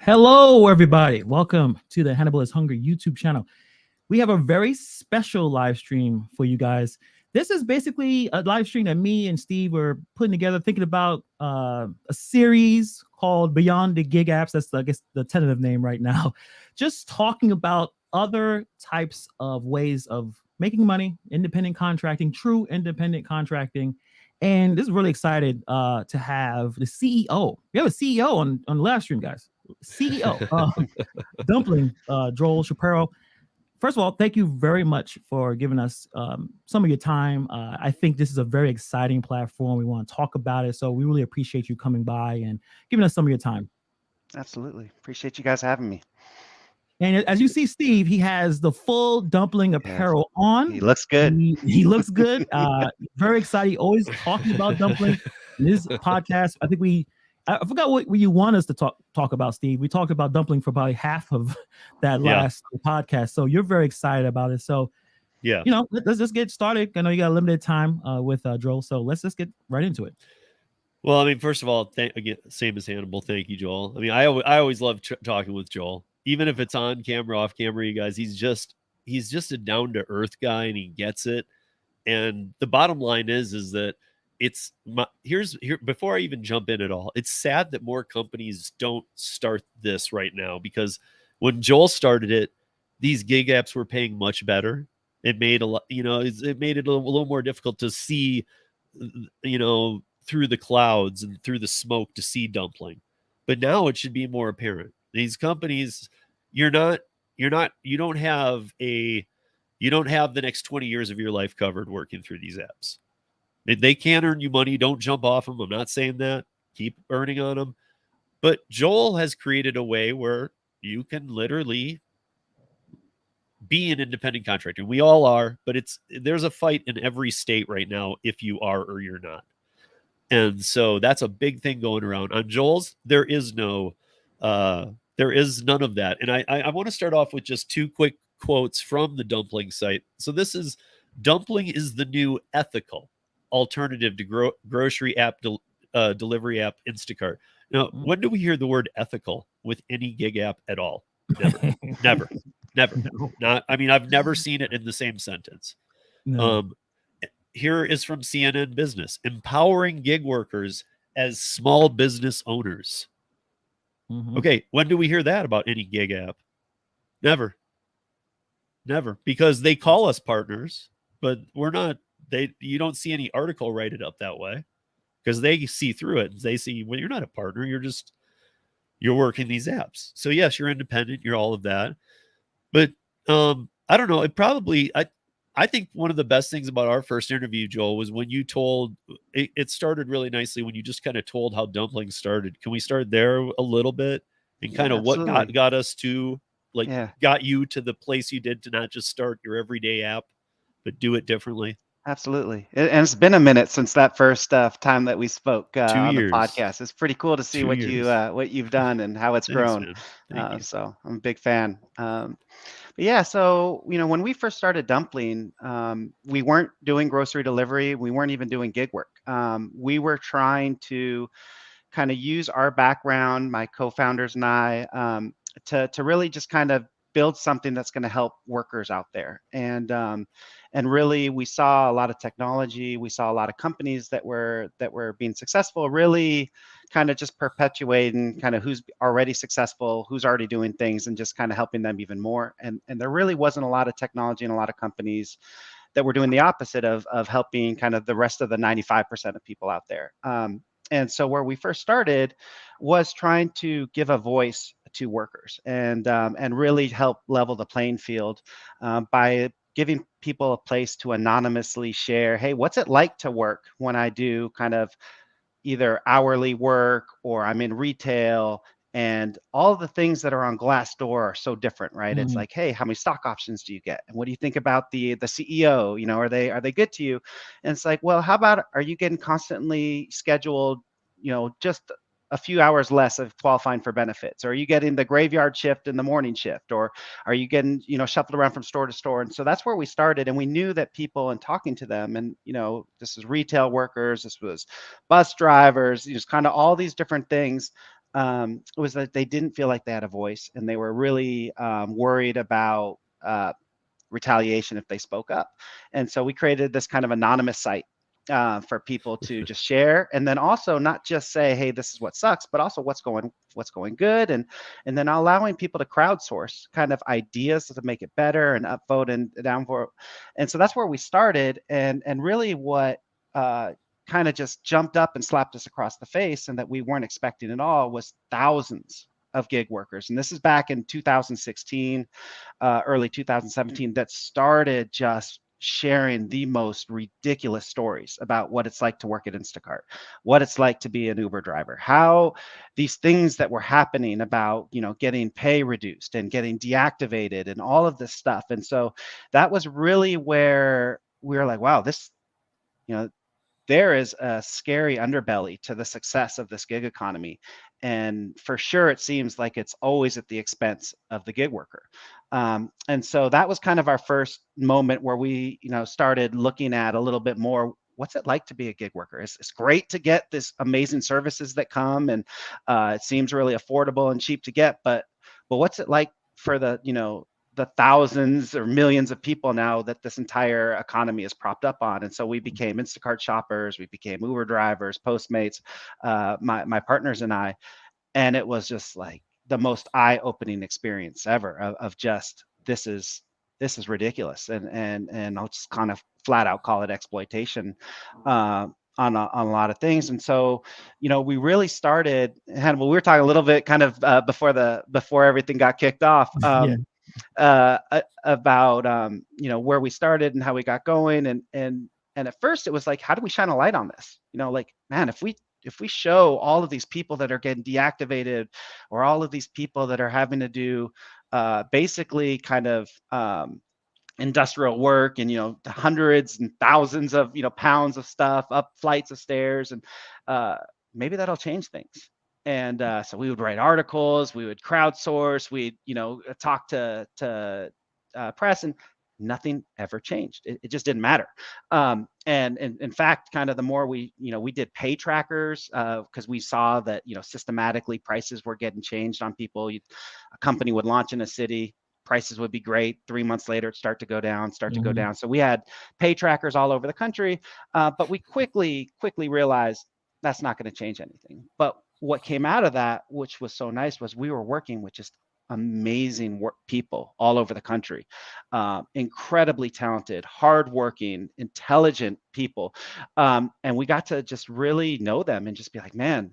Hello, everybody. Welcome to the Hannibal is Hungry YouTube channel. We have a very special live stream for you guys. This is basically a live stream that me and Steve were putting together, thinking about a series called Beyond the Gig Apps. That's, I guess, the tentative name right now. Just talking about other types of ways of making money, independent contracting, true independent contracting. And this is really excited to have the CEO. We have a CEO on the live stream, guys. CEO, Dumpling, Joel Shapiro. First of all, thank you very much for giving us some of your time. I think this is a very exciting platform. We want to talk about it. So we really appreciate you coming by and giving us some of your time. Absolutely. Appreciate you guys having me. And as you see, Steve, he has the full Dumpling apparel on. He looks good. He looks good. Very excited. Always talking about Dumpling in this podcast. I think I forgot what you want us to talk about, Steve. We talked about Dumpling for probably half of that last podcast. So you're very excited about it. So, let's just get started. I know you got a limited time with Joel. So let's just get right into it. Well, I mean, first of all, again, same as Hannibal. Thank you, Joel. I mean, I always love talking with Joel, even if it's on camera, off camera. You guys, he's just a down to earth guy, and he gets it. And the bottom line is that here before I even jump in at all, it's sad that more companies don't start this right now, because when Joel started it, these gig apps were paying much better. It made it made it a little more difficult to see, through the clouds and through the smoke to see Dumpling. But now it should be more apparent. These companies, you don't have the next 20 years of your life covered working through these apps. They can earn you money. Don't jump off them. I'm not saying that. Keep earning on them. But Joel has created a way where you can literally be an independent contractor. We all are, but there's a fight in every state right now if you are or you're not. And so that's a big thing going around. On Joel's, there is none of that. And I want to start off with just two quick quotes from the Dumpling site. So Dumpling is the new ethical alternative to grocery app delivery app Instacart. Now, when do we hear the word ethical with any gig app at all? Never. No. I've never seen it in the same sentence. No. Here is from CNN Business: empowering gig workers as small business owners. Mm-hmm. Okay, when do we hear that about any gig app? Never, because they call us partners, but we're not. You don't see any article write it up that way, because they see through it. They see, well, you're not a partner. You're working these apps. So yes, you're independent. You're all of that. But I don't know. I think one of the best things about our first interview, Joel, was when you told it started really nicely when you just kind of told how Dumpling started. Can we start there a little bit and kind of what got us to got you to the place you did to not just start your everyday app, but do it differently? Absolutely. And it's been a minute since that first time that we spoke on years. The podcast. It's pretty cool to see what you've done and how it's grown. So I'm a big fan. But yeah, so, when we first started Dumpling, we weren't doing grocery delivery. We weren't even doing gig work. We were trying to kind of use our background, my co-founders and I, to really just kind of build something that's going to help workers out there. And really, we saw a lot of technology. We saw a lot of companies that were being successful, really kind of just perpetuating kind of who's already successful, who's already doing things, and just kind of helping them even more. And there really wasn't a lot of technology and a lot of companies that were doing the opposite of helping kind of the rest of the 95% of people out there. And so where we first started was trying to give a voice to workers and really help level the playing field by giving people a place to anonymously share, hey, what's it like to work when I do kind of either hourly work or I'm in retail, and all the things that are on Glassdoor are so different, right? Mm-hmm. It's like, hey, how many stock options do you get? And what do you think about the CEO? Are they good to you? And it's like, well, how about, are you getting constantly scheduled, just a few hours less of qualifying for benefits? Or are you getting the graveyard shift and the morning shift? Or are you getting, shuffled around from store to store? And so that's where we started. And we knew that people, and talking to them, and, this is retail workers, this was bus drivers, just kind of all these different things. was that they didn't feel like they had a voice, and they were really worried about retaliation if they spoke up. And so we created this kind of anonymous site for people to just share, and then also not just say, hey, this is what sucks, but also what's going good, and then allowing people to crowdsource kind of ideas to make it better and upvote and downvote. And so that's where we started, and really what kind of just jumped up and slapped us across the face, and that we weren't expecting at all, was thousands of gig workers. And this is back in 2016, early 2017, that started just sharing the most ridiculous stories about what it's like to work at Instacart, what it's like to be an Uber driver, how these things that were happening about, getting pay reduced and getting deactivated and all of this stuff. And so that was really where we were like, wow, this, there is a scary underbelly to the success of this gig economy. And for sure, it seems like it's always at the expense of the gig worker. And so that was kind of our first moment where we, started looking at a little bit more, what's it like to be a gig worker? It's great to get this amazing services that come, and it seems really affordable and cheap to get, but what's it like for the thousands or millions of people now that this entire economy is propped up on? And so we became Instacart shoppers, we became Uber drivers, Postmates, my partners and I, and it was just like the most eye-opening experience ever of just, this is ridiculous, and I'll just kind of flat out call it exploitation on a lot of things. And so, we really started, Hannibal, we were talking a little bit kind of before everything got kicked off. About where we started and how we got going, and at first it was like, how do we shine a light on this? Like, man, if we show all of these people that are getting deactivated, or all of these people that are having to do basically kind of industrial work, and hundreds and thousands of pounds of stuff up flights of stairs, and maybe that'll change things. And so we would write articles, we would crowdsource, we'd talk to press, and nothing ever changed. It just didn't matter. And in fact, kind of the more we did pay trackers, because we saw that systematically prices were getting changed on people. A company would launch in a city, prices would be great. 3 months later, it'd start to go down. So we had pay trackers all over the country, but we quickly realized that's not going to change anything. But what came out of that, which was so nice, was we were working with just amazing people all over the country, incredibly talented, hardworking, intelligent people, and we got to just really know them and just be like, man,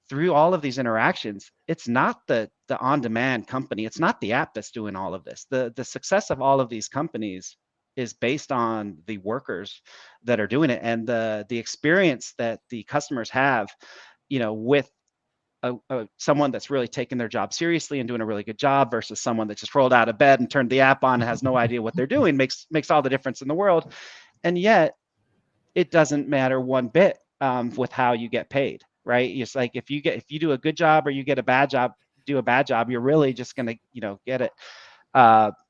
through all of these interactions, it's not the on-demand company, it's not the app that's doing all of this. The success of all of these companies is based on the workers that are doing it, and the experience that the customers have, with someone that's really taking their job seriously and doing a really good job, versus someone that just rolled out of bed and turned the app on and has no idea what they're doing, makes all the difference in the world. And yet it doesn't matter one bit with how you get paid, right? It's like, if you do a good job or you get a bad job, you're really just going to, get it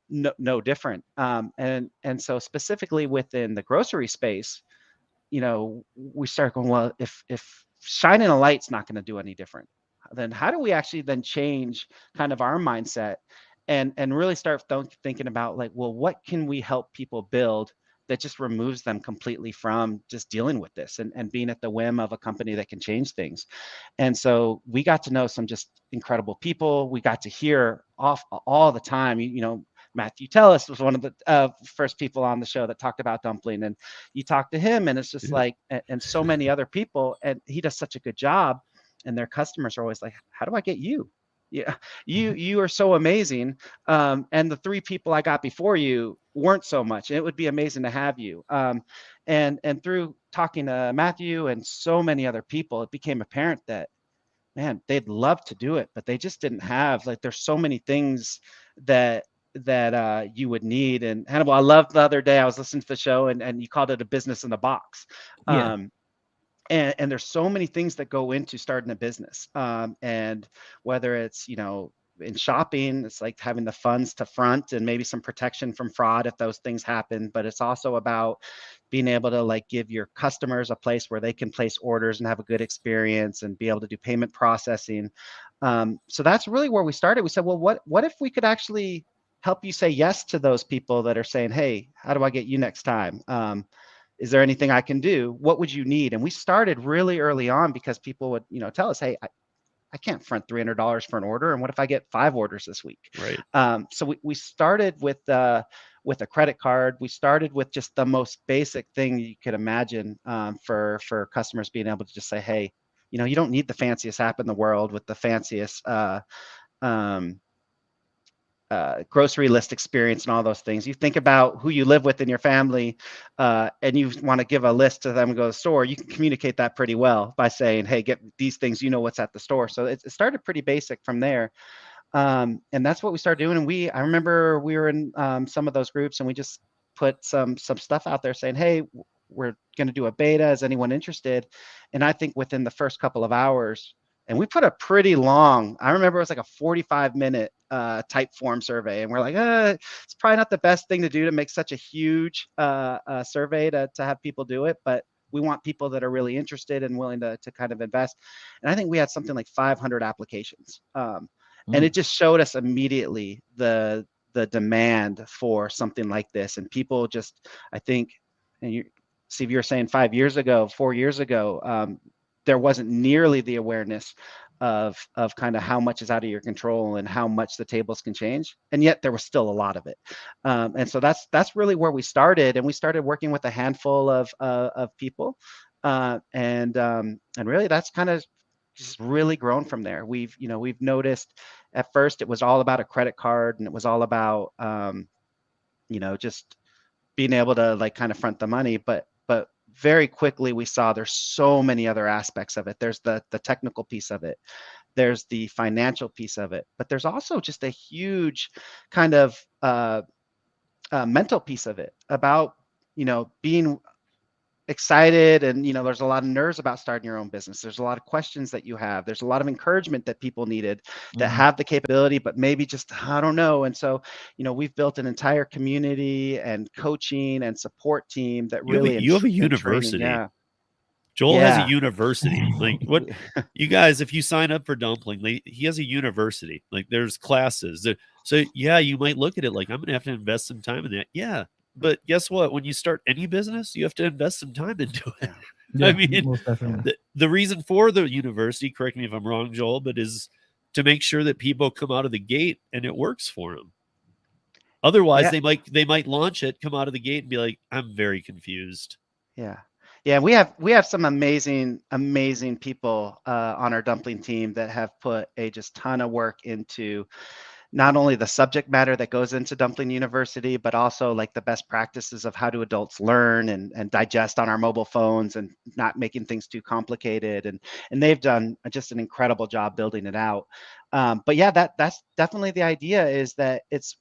no different. And so specifically within the grocery space, we start going, well, if shining a light's not going to do any different, then how do we actually then change kind of our mindset and really start thinking about, like, well, what can we help people build that just removes them completely from just dealing with this and being at the whim of a company that can change things. And so we got to know some just incredible people. We got to hear all the time, Matthew Tellis was one of the first people on the show that talked about Dumpling, and you talk to him, and it's just like, and so many other people, and he does such a good job, and their customers are always like, how do I get you? Yeah, you are so amazing, and the 3 people I got before you weren't so much. It would be amazing to have you. And through talking to Matthew and so many other people, it became apparent that, man, they'd love to do it, but they just didn't have, like, there's so many things that you would need. And Hannibal, I loved the other day, I was listening to the show, and you called it a business in the box. And there's so many things that go into starting a business, and whether it's in shopping, it's like having the funds to front and maybe some protection from fraud if those things happen. But it's also about being able to like give your customers a place where they can place orders and have a good experience and be able to do payment processing. So that's really where we started. We said, well, what if we could actually help you say yes to those people that are saying, hey, how do I get you next time? Is there anything I can do? What would you need? And we started really early on because people would, tell us, hey, I can't front $300 for an order. And what if I get 5 orders this week? Right. So we started with a credit card. We started with just the most basic thing you could imagine for customers being able to just say, hey, you don't need the fanciest app in the world with the fanciest grocery list experience and all those things. You think about who you live with in your family, and you want to give a list to them and go to the store. You can communicate that pretty well by saying, hey, get these things, what's at the store. So it started pretty basic from there. And that's what we started doing. And I remember we were in some of those groups, and we just put some stuff out there saying, hey, we're going to do a beta. Is anyone interested? And I think within the first couple of hours, and we put a pretty long, I remember it was like a 45-minute type form survey. And we're like, it's probably not the best thing to do to make such a huge survey to have people do it. But we want people that are really interested and willing to kind of invest. And I think we had something like 500 applications. And it just showed us immediately the demand for something like this. And people just, I think, and Steve, you were saying 4 years ago, there wasn't nearly the awareness of kind of how much is out of your control and how much the tables can change. And yet there was still a lot of it. And so that's really where we started. And we started working with a handful of people. And really that's kind of just really grown from there. We've noticed at first it was all about a credit card, and it was all about, just being able to like kind of front the money. But very quickly we saw there's so many other aspects of it. There's the technical piece of it. There's the financial piece of it. But there's also just a huge kind of mental piece of it about, being excited. And, there's a lot of nerves about starting your own business. There's a lot of questions that you have. There's a lot of encouragement that people needed that have the capability, but maybe just, I don't know. And so, we've built an entire community and coaching and support team that You have a university. Yeah. Joel has a university. Like what you guys, if you sign up for Dumpling, he has a university. Like there's classes. So yeah, you might look at it like I'm gonna have to invest some time in that. Yeah. But guess what? When you start any business, you have to invest some time into it. Yeah, I mean, most definitely. The reason for the university, correct me if I'm wrong, Joel, but is to make sure that people come out of the gate and it works for them. Otherwise, they might launch it, come out of the gate and be like, I'm very confused. Yeah. Yeah, we have some amazing people on our Dumpling team that have put a just ton of work into not only the subject matter that goes into Dumpling University, but also like the best practices of how do adults learn and digest on our mobile phones and not making things too complicated. And they've done just an incredible job building it out. But yeah, that's definitely the idea, is that it's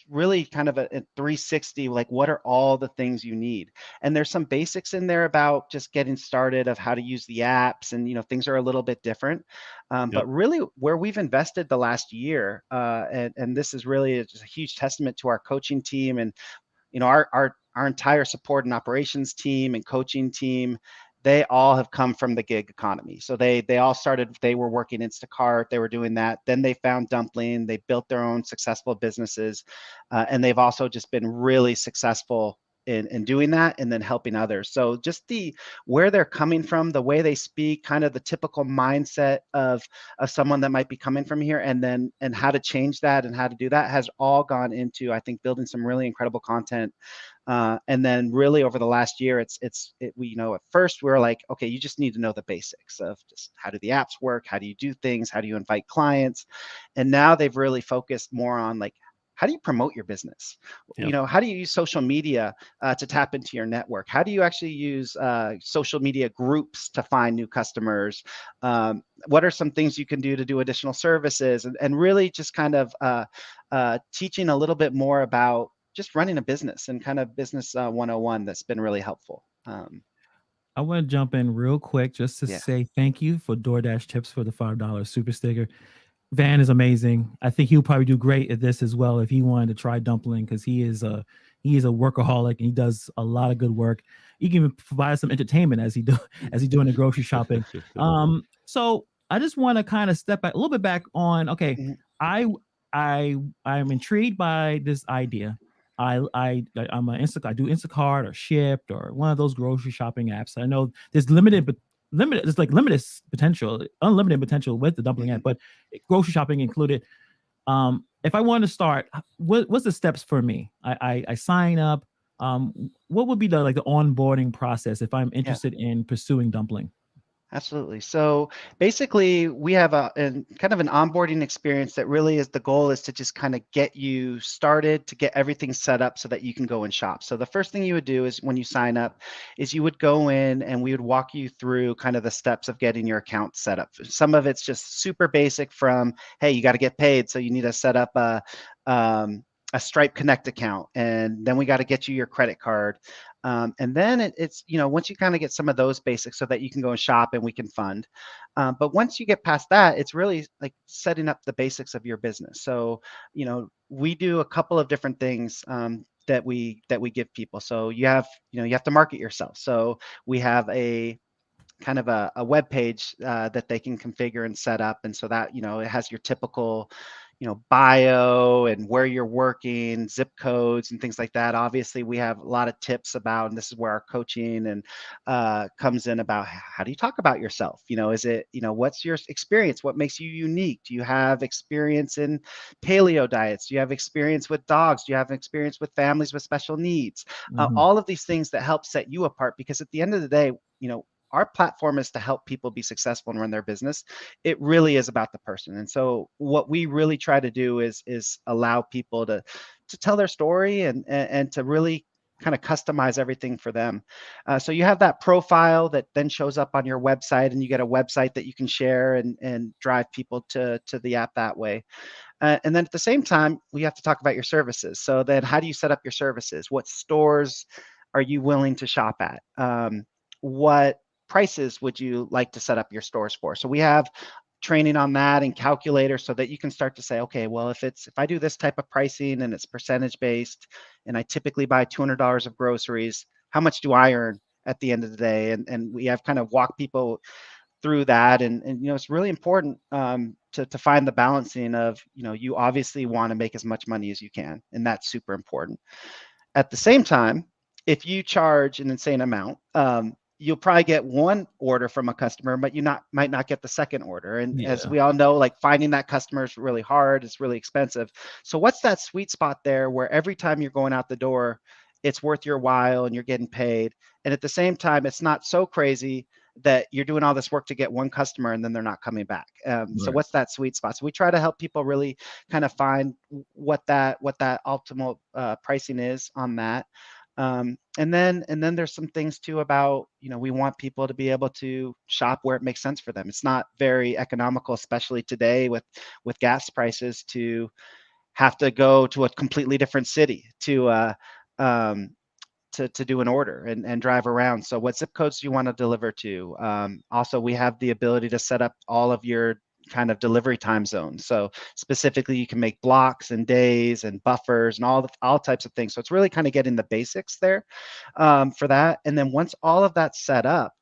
really kind of a 360, like what are all the things you need? And there's some basics in there about just getting started of how to use the apps, and things are a little bit different. But really where we've invested the last year, and this is really just a huge testament to our coaching team and our entire support and operations team and coaching team. They all have come from the gig economy. So they all started, they were working Instacart, they were doing that. Then they found Dumpling, they built their own successful businesses. And they've also just been really successful in doing that and then helping others. So just where they're coming from, the way they speak, kind of the typical mindset of someone that might be coming from here, and how to change that and how to do that has all gone into, I think, building some really incredible content. And then really over the last year, we at first we were like, okay, you just need to know the basics of just how do the apps work? How do you do things? How do you invite clients? And now they've really focused more on like, how do you promote your business? Yep. How do you use social media to tap into your network? How do you actually use social media groups to find new customers? What are some things you can do to do additional services? And really just kind of teaching a little bit more about just running a business and kind of business 101 that's been really helpful. I want to jump in real quick just to say thank you for DoorDash tips for the $5 super sticker. Van is amazing. I think he'll probably do great at this as well if he wanted to try Dumpling, because he is a workaholic and he does a lot of good work. He can even provide some entertainment as he's doing the grocery shopping. So I just want to kind of step back a little bit back on. Okay, Mhm. I'm intrigued by this idea. I'm I do Instacart or Shipped or one of those grocery shopping apps. I know there's there's like limited potential, unlimited potential with the Dumpling app, Mhm. but grocery shopping included. If I want to start, what's the steps for me? I sign up. What would be the onboarding process if I'm Yeah. interested in pursuing Dumpling? Absolutely. So basically, we have kind of an onboarding experience that really is the goal is to just kind of get you started, to get everything set up so that you can go and shop. So the first thing you would do is when you sign up is you would go in and we would walk you through kind of the steps of getting your account set up. Some of it's just super basic from, hey, you got to get paid. So you need to set up a Stripe Connect account, and then we got to get you your credit card. And then it's, once you kind of get some of those basics so that you can go and shop and we can fund. But once you get past that, it's really like setting up the basics of your business. So, we do a couple of different things that we give people. So you have to market yourself. So we have a kind of a web page that they can configure and set up. And so that, it has your typical, bio and where you're working, zip codes and things like that. Obviously, we have a lot of tips about, and this is where our coaching and comes in about how do you talk about yourself? Is it, what's your experience? What makes you unique? Do you have experience in paleo diets? Do you have experience with dogs? Do you have experience with families with special needs? Mhm. All of these things that help set you apart, because at the end of the day, our platform is to help people be successful and run their business. It really is about the person. And so what we really try to do is allow people to tell their story and to really kind of customize everything for them. So you have that profile that then shows up on your website, and you get a website that you can share and drive people to the app that way. And then at the same time, we have to talk about your services. So then how do you set up your services? What stores are you willing to shop at? What prices would you like to set up your stores for? So we have training on that and calculator so that you can start to say, okay, well, if I do this type of pricing and it's percentage based, and I typically buy $200 of groceries, how much do I earn at the end of the day? And we have kind of walk people through that. And it's really important to find the balancing of, you obviously want to make as much money as you can, and that's super important. At the same time, if you charge an insane amount, you'll probably get one order from a customer, but might not get the second order. And as Yeah. we all know, like finding that customer is really hard. It's really expensive. So what's that sweet spot there where every time you're going out the door, it's worth your while and you're getting paid. And at the same time, it's not so crazy that you're doing all this work to get one customer and then they're not coming back. So Right. what's that sweet spot? So we try to help people really kind of find what that optimal pricing is on that. And then there's some things too about, we want people to be able to shop where it makes sense for them. It's not very economical, especially today with gas prices, to have to go to a completely different city um, to do an order and drive around. So what zip codes do you want to deliver to? Also, we have the ability to set up all of your kind of delivery time zones. So specifically, you can make blocks and days and buffers and all types of things. So it's really kind of getting the basics there for that. And then once all of that's set up,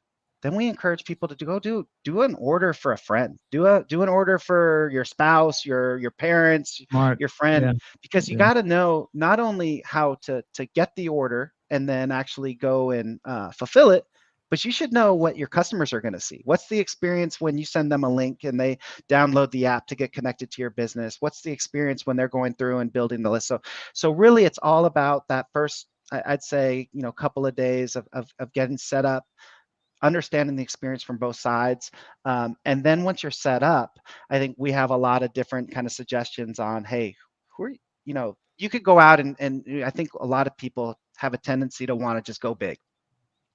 then we encourage people to go do an order for a friend. Do an order for your spouse, your parents, Smart. your friend, Yeah. because you Yeah. got to know not only how to get the order and then actually go and fulfill it, but you should know what your customers are going to see. What's the experience when you send them a link and they download the app to get connected to your business? What's the experience when they're going through and building the list? So really, it's all about that first, I'd say, couple of days of getting set up, understanding the experience from both sides. And then once you're set up, I think we have a lot of different kind of suggestions on, hey, who are you could go out and I think a lot of people have a tendency to want to just go big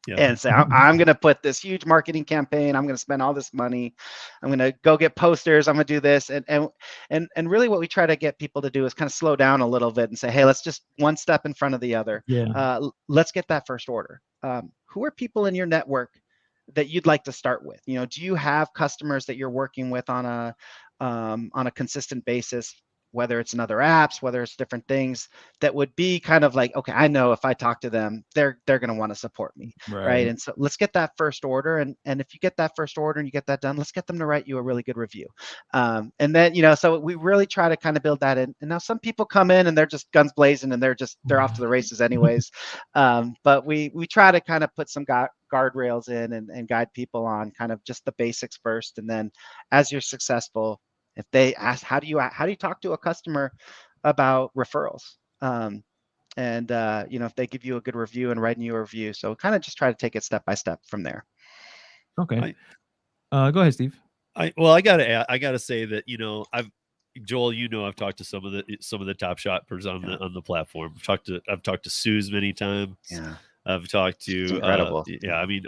Yeah. and say, I'm going to put this huge marketing campaign. I'm going to spend all this money. I'm going to go get posters. I'm going to do this. And really what we try to get people to do is kind of slow down a little bit and say, hey, let's just one step in front of the other. Yeah. Let's get that first order. Who are people in your network that you'd like to start with? Do you have customers that you're working with on on a consistent basis, whether it's in other apps, whether it's different things that would be kind of like, okay, I know if I talk to them, they're going to want to support me. Right. And so let's get that first order. And if you get that first order and you get that done, let's get them to write you a really good review. And then, so we really try to kind of build that in. And now some people come in and they're just guns blazing and they're off to the races anyways. But we try to kind of put some guardrails in and guide people on kind of just the basics first. And then as you're successful, if they ask, how do you talk to a customer about referrals? If they give you a good review and writing you a review, so kind of just try to take it step by step from there. Okay. Go ahead, Steve. I gotta say that Joel, I've talked to some of the top shoppers on the platform. I've talked to Suze many times. Yeah. I've talked to incredible. I mean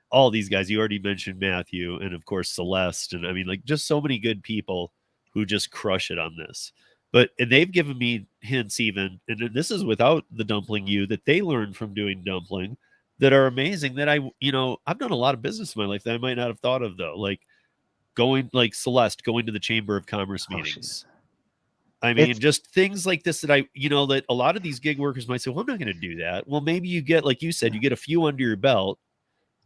all these guys. You already mentioned Matthew, and of course Celeste, and I mean like just so many good people who just crush it on this. And they've given me hints even, and this is without the Dumpling that they learned from doing Dumpling that are amazing that I've done a lot of business in my life that I might not have thought of though. Like Celeste going to the Chamber of Commerce meetings. I mean, just things like this that that a lot of these gig workers might say, well, I'm not going to do that. Well, maybe you get, like you said, you get a few under your belt.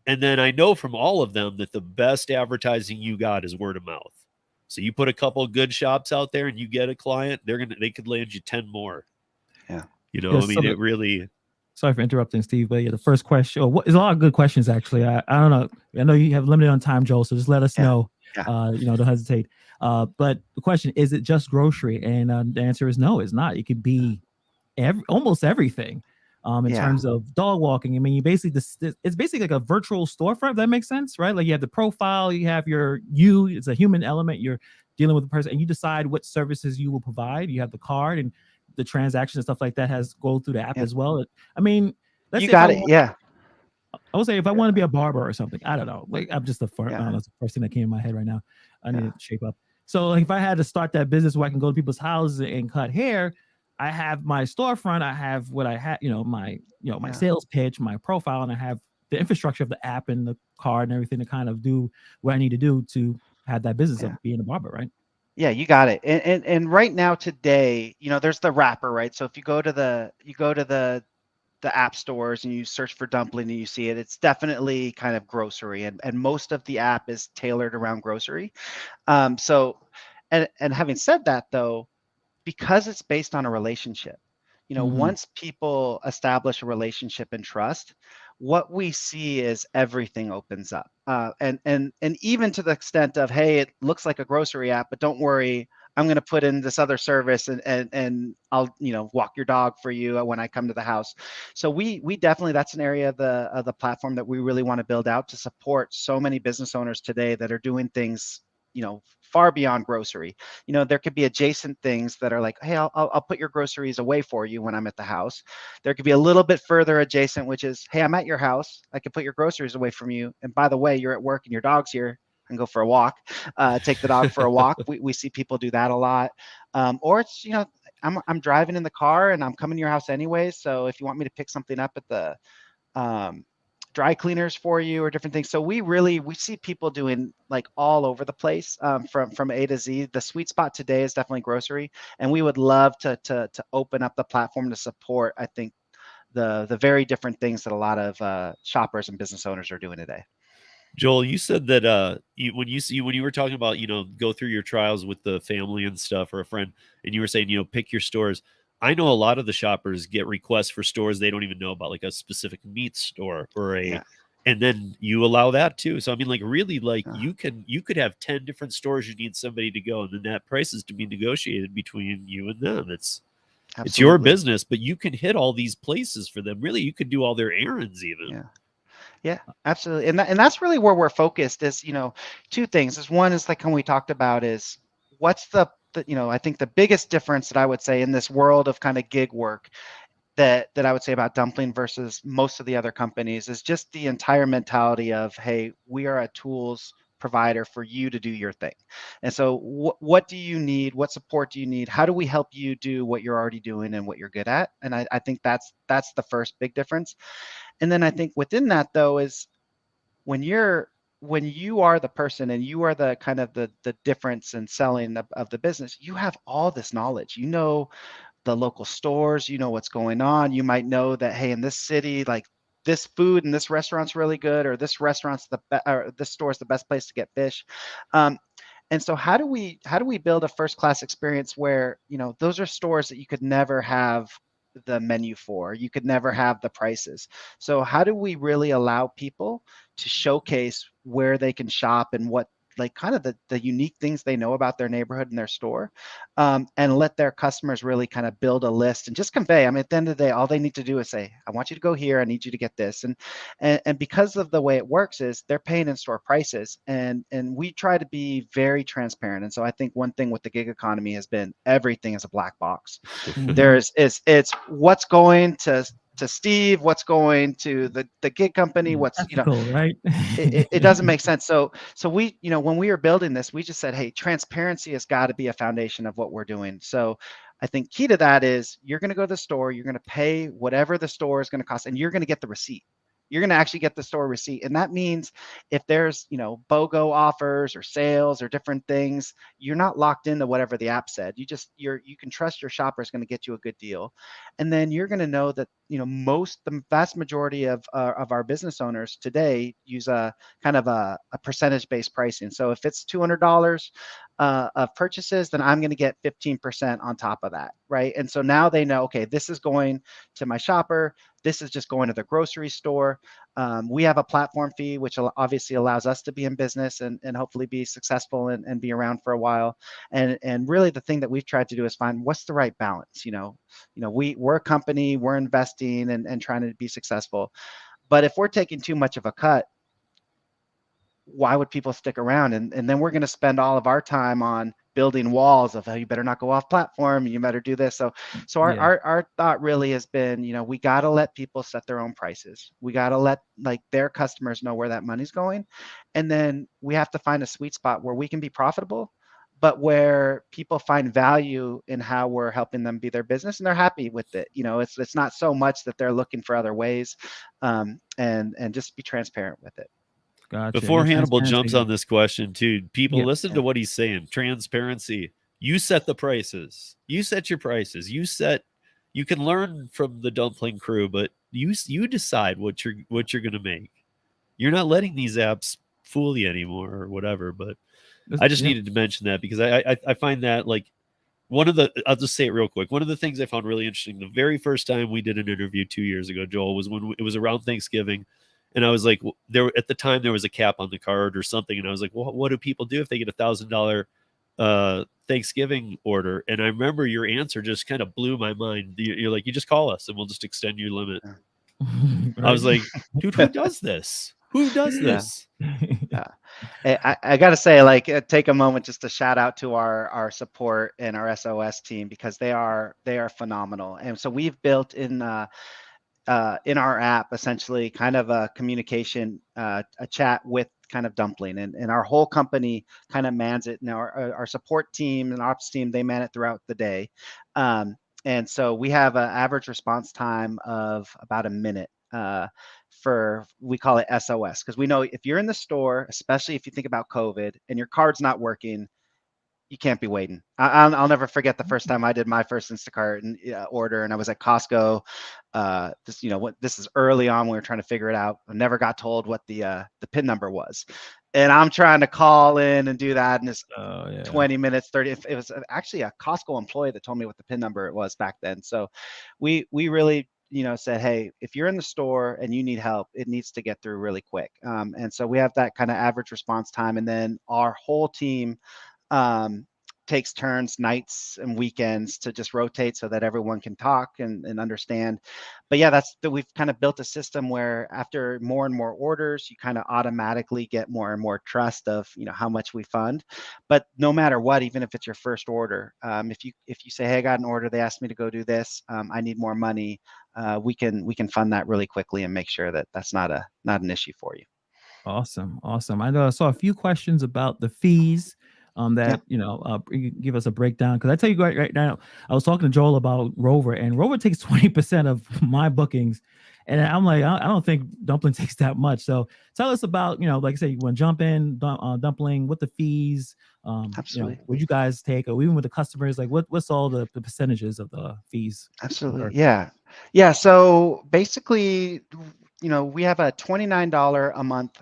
And then I know from all of them that the best advertising you got is word of mouth. So you put a couple of good shops out there and you get a client, they could land you 10 more. Yeah. It really. Sorry for interrupting, Steve, but the first question, there's a lot of good questions actually. I don't know. I know you have limited on time, Joel, so just let us know. Yeah. Don't hesitate. But the question, is it just grocery? And the answer is no, it's not. It could be almost everything. In terms of dog walking. I mean, it's basically like a virtual storefront, if that makes sense, right? Like you have the profile, you have it's a human element, you're dealing with the person, and you decide what services you will provide. You have the card and the transactions and stuff like that go through the app as well. I mean, you got it. Yeah. I would say if I want to be a barber or something, I don't know. Like I'm just that's the first thing that came in my head right now. I need to shape up. So like, if I had to start that business where I can go to people's houses and cut hair, I have my storefront, I have what I have, my sales pitch, my profile, and I have the infrastructure of the app and the card and everything to kind of do what I need to do to have that business of being a barber, right? Yeah, you got it. And right now today, there's the wrapper, right? So if you go to the app stores and you search for Dumpling and you see it, it's definitely kind of grocery, and most of the app is tailored around grocery. So having said that though, because it's based on a relationship, once people establish a relationship and trust, what we see is everything opens up. And even to the extent of, hey, it looks like a grocery app, but don't worry, I'm going to put in this other service and I'll, walk your dog for you when I come to the house. So we definitely, that's an area of the platform that we really want to build out to support so many business owners today that are doing things, far beyond grocery. There could be adjacent things that are like, hey, I'll put your groceries away for you when I'm at the house. There could be a little bit further adjacent, which is, hey, I'm at your house, I can put your groceries away from you, and by the way, you're at work and your dog's here, I can go for a walk, take the dog for a walk. We see people do that a lot. Or it's, I'm driving in the car and I'm coming to your house anyways, so if you want me to pick something up at the dry cleaners for you or different things. So we see people doing like all over the place, from A to Z. The sweet spot today is definitely grocery, and we would love to open up the platform to support, I think, the very different things that a lot of shoppers and business owners are doing today. Joel, you said that when you were talking about go through your trials with the family and stuff or a friend, and you were saying pick your stores. I know a lot of the shoppers get requests for stores they don't even know about, like a specific meat store or and then you allow that too. So I mean, like really, like you could have 10 different stores you need somebody to go, and then that price is to be negotiated between you and them. It's your business, but you can hit all these places for them. Really, you could do all their errands even. Yeah, absolutely. And that's really where we're focused is, two things. Is one is like when we talked about is what's the I think the biggest difference that I would say in this world of kind of gig work that I would say about Dumpling versus most of the other companies is just the entire mentality of, hey, we are a tools provider for you to do your thing. And so what do you need? What support do you need? How do we help you do what you're already doing and what you're good at? And I think that's the first big difference. And then I think within that though is when you're when you are the person and you are the kind of the difference in selling of the business, you have all this knowledge. You know the local stores, you know what's going on. You might know that, hey, in this city, like this food and this restaurant's really good, or this restaurant's or this store's the best place to get fish. And so how do we build a first class experience where, you know, those are stores that you could never have the menu for, you could never have the prices. So how do we really allow people to showcase where they can shop and what, like, kind of the unique things they know about their neighborhood and their store, and let their customers really kind of build a list and just convey. I mean, at the end of the day, all they need to do is say, I want you to go here, I need you to get this. And because of the way it works is they're paying in-store prices, and we try to be very transparent. And so I think one thing with the gig economy has been everything is a black box. It's what's going to Steve, what's going to the gig company, what's, you know, ethical, right? it doesn't make sense. So we, you know, when we were building this, we just said, hey, transparency has got to be a foundation of what we're doing. So I think key to that is you're going to go to the store, you're going to pay whatever the store is going to cost, and you're going to get the receipt. You're going to actually get the store receipt. And that means if there's, you know, BOGO offers or sales or different things, you're not locked into whatever the app said. You can trust your shopper is going to get you a good deal. And then you're going to know that, you know, the vast majority of our business owners today use a kind of a percentage-based pricing. So if it's $200 of purchases, then I'm going to get 15% on top of that, right? And so now they know, okay, this is going to my shopper. This is just going to the grocery store. We have a platform fee, which obviously allows us to be in business and hopefully be successful and be around for a while. And really the thing that we've tried to do is find what's the right balance. We're a company, we're investing and trying to be successful. But if we're taking too much of a cut, why would people stick around? And then we're going to spend all of our time on building walls of, oh, you better not go off platform, you better do this. So our thought really has been, you know, we got to let people set their own prices. We got to let, like, their customers know where that money's going. And then we have to find a sweet spot where we can be profitable, but where people find value in how we're helping them be their business and they're happy with it. You know, it's not so much that they're looking for other ways, and just be transparent with it. Gotcha. Before Hannibal jumps on this question too, people listen to what he's saying. Transparency. You set the prices. You set your prices. You can learn from the Dumpling crew, but you decide what you're going to make. You're not letting these apps fool you anymore or whatever. But I just needed to mention that because I find that, like, I'll just say it real quick. One of the things I found really interesting, the very first time we did an interview 2 years ago, Joel, was when it was around Thanksgiving. And I was like, at the time there was a cap on the card or something. And I was like, well, what do people do if they get $1,000 Thanksgiving order? And I remember your answer just kind of blew my mind. You're like, you just call us and we'll just extend your limit. Right. I was like, dude, who does this? Who does this? I got to say, like, take a moment just to shout out to our support and our SOS team, because they are phenomenal. And so we've built in our app essentially kind of a communication, a chat with kind of Dumpling, and our whole company kind of mans it. Now our support team and ops team, they man it throughout the day. And so we have an average response time of about a minute. We call it SOS, because we know if you're in the store, especially if you think about COVID and your card's not working, you can't be waiting. I'll never forget the first time I did my first Instacart order, and I was at Costco. This is early on when we were trying to figure it out. I never got told what the PIN number was, and I'm trying to call in and do that, and it's 20 minutes, 30. It was actually a Costco employee that told me what the PIN number it was back then. So we really said, hey, if you're in the store and you need help, it needs to get through really quick. And so we have that kind of average response time, and then our whole team takes turns nights and weekends to just rotate so that everyone can talk and understand. But yeah, we've kind of built a system where after more and more orders, you kind of automatically get more and more trust of how much we fund. But no matter what, even if it's your first order, if you say, hey, I got an order, they asked me to go do this, I need more money, we can fund that really quickly and make sure that that's not an issue for you. Awesome. I know I saw a few questions about the fees. that give us a breakdown, because I tell you right now, I was talking to Joel about Rover, and Rover takes 20% of my bookings, and I'm like, I don't think Dumpling takes that much. So tell us about, like I said, you want to jump in, Dumpling, what the fees, Absolutely. what you guys take, or even with the customers, like what's all the percentages of the fees? Absolutely. Yeah. So basically, we have a $29 a month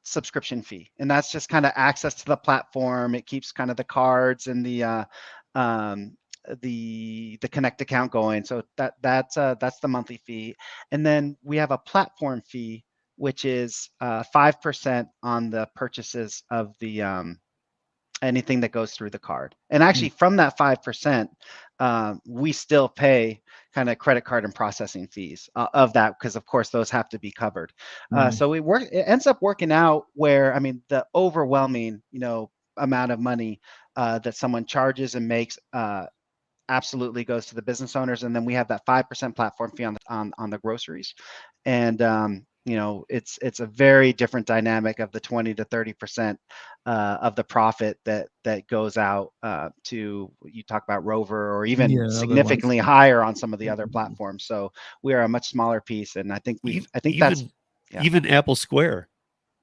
subscription fee, and that's just kind of access to the platform. It keeps kind of the cards and the Connect account going. So that's the monthly fee. And then we have a platform fee, which is 5% on the purchases of the anything that goes through the card. And actually, from that 5%, we still pay kind of credit card and processing fees of that, because of course those have to be covered. So it ends up working out where, I mean, the overwhelming amount of money that someone charges and makes absolutely goes to the business owners, and then we have that 5% platform fee on the groceries. And it's a very different dynamic of the 20 to 30% of the profit that goes out to, you talk about Rover, or even significantly higher on some of the other platforms. So we are a much smaller piece, and I think even Apple Square.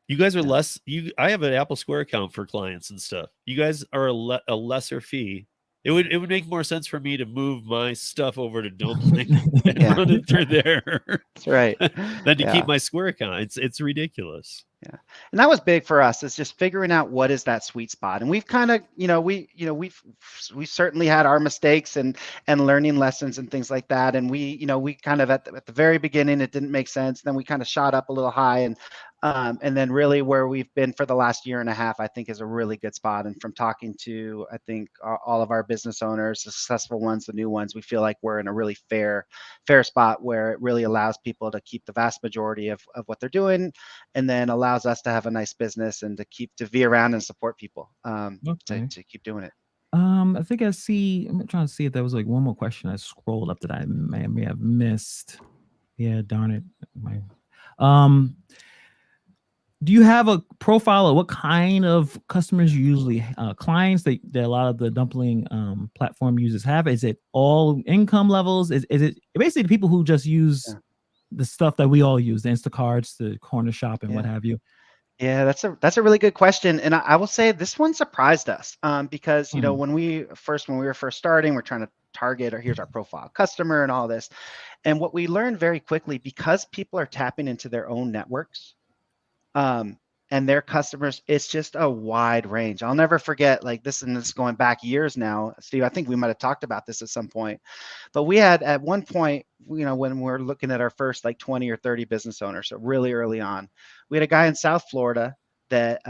You guys are less. I have an Apple Square account for clients and stuff. You guys are a lesser fee. It would make more sense for me to move my stuff over to Dumpling and run it through there. That's right. Than to keep my Square account. It's ridiculous. Yeah. And that was big for us. It's just figuring out what is that sweet spot. And we've kind of, we've certainly had our mistakes and learning lessons and things like that. And we kind of at the very beginning, it didn't make sense. Then we kind of shot up a little high, and then really where we've been for the last year and a half, I think is a really good spot. And from talking to, I think all of our business owners, the successful ones, the new ones, we feel like we're in a really fair spot where it really allows people to keep the vast majority of what they're doing, and then allows us to have a nice business and to be around and support people to keep doing it. I think I'm trying to see if there was like one more question I scrolled up that I may have missed. Yeah, darn it. Do you have a profile of what kind of customers you usually clients that a lot of the Dumpling platform users have? Is it all income levels? Is it basically the people who just use the stuff that we all use, the Instacarts, the corner shop, and what have you? Yeah, that's a really good question, and I will say this one surprised us because when we were first starting, we're trying to target, or here's our profile customer and all this, and what we learned very quickly, because people are tapping into their own networks and their customers, it's just a wide range. I'll never forget, like this is going back years now, Steve. I think we might have talked about this at some point, but we had at one point, when we're looking at our first like 20 or 30 business owners, so really early on, we had a guy in South Florida that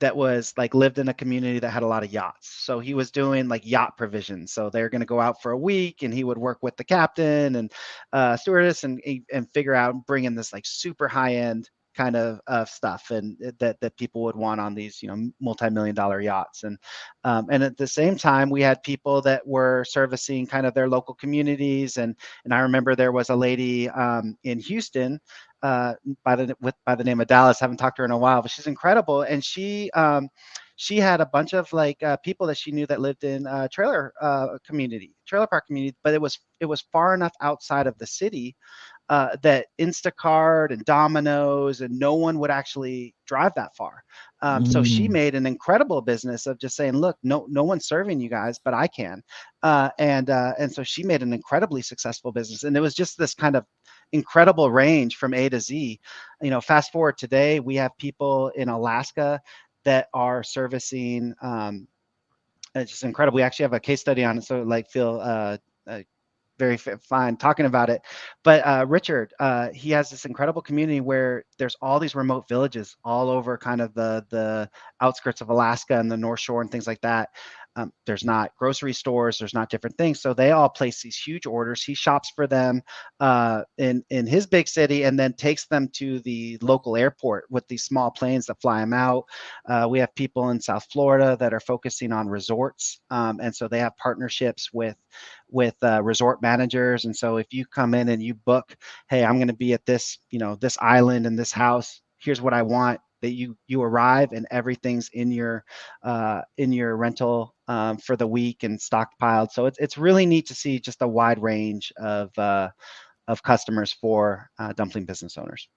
was like lived in a community that had a lot of yachts. So he was doing like yacht provisions. So they're going to go out for a week, and he would work with the captain and stewardess and figure out bringing this like super high end kind of stuff, and that people would want on these multi-million-dollar yachts. And at the same time, we had people that were servicing kind of their local communities. And I remember there was a lady in Houston by the name of Dallas. I haven't talked to her in a while, but she's incredible. And she had a bunch of like people that she knew that lived in trailer park community, but it was far enough outside of the city that Instacart and Domino's and no one would actually drive that far. So she made an incredible business of just saying, look, no one's serving you guys, but I can. And so she made an incredibly successful business. And it was just this kind of incredible range from A to Z. Fast forward today, we have people in Alaska that are servicing, it's just incredible. We actually have a case study on it. So like feel very fine talking about it. But Richard, he has this incredible community where there's all these remote villages all over kind of the outskirts of Alaska and the North Shore and things like that. There's not grocery stores, there's not different things. So they all place these huge orders. He shops for them in his big city, and then takes them to the local airport with these small planes that fly them out. We have people in South Florida that are focusing on resorts. And so they have partnerships with resort managers. And so if you come in and you book, hey, I'm going to be at this, this island and this house, here's what I want. that you arrive and everything's in your rental for the week and stockpiled. So it's really neat to see just a wide range of customers for Dumpling business owners.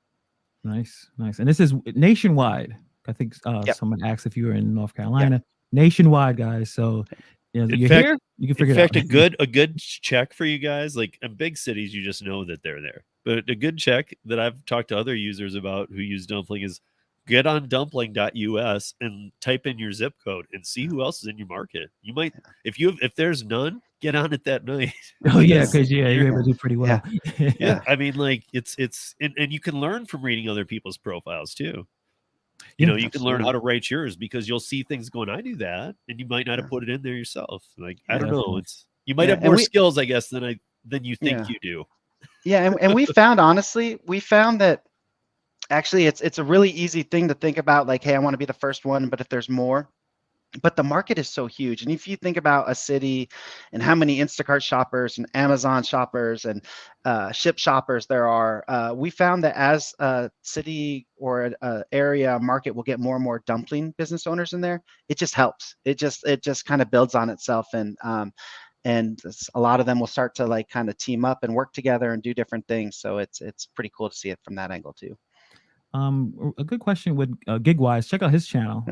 Nice. And this is nationwide. I think Yep. someone asked if you were in North Carolina. Nationwide, guys. So you're here, you can figure it out. In fact, a good check for you guys, like in big cities, you just know that they're there. But a good check that I've talked to other users about who use Dumpling is get on dumpling.us and type in your zip code and see who else is in your market. You might, if there's none, get on it that night. Oh yeah, because you're able to do pretty well. Yeah. I mean, like it's and you can learn from reading other people's profiles too. You know, you can learn how to write yours because you'll see things going, I do that, and you might not have put it in there yourself. Like I don't know, you might have more skills, I guess, than you think you do. Yeah, and we found that actually it's a really easy thing to think about, like, hey, I want to be the first one, but if there's more. But the market is so huge. And if you think about a city and how many Instacart shoppers and Amazon shoppers and Ship shoppers there are, we found that as a city or an area market will get more and more Dumpling business owners in there, it just helps. It just kind of builds on itself. And a lot of them will start to like kind of team up and work together and do different things. So it's pretty cool to see it from that angle too. A good question with Gigwise. Check out his channel.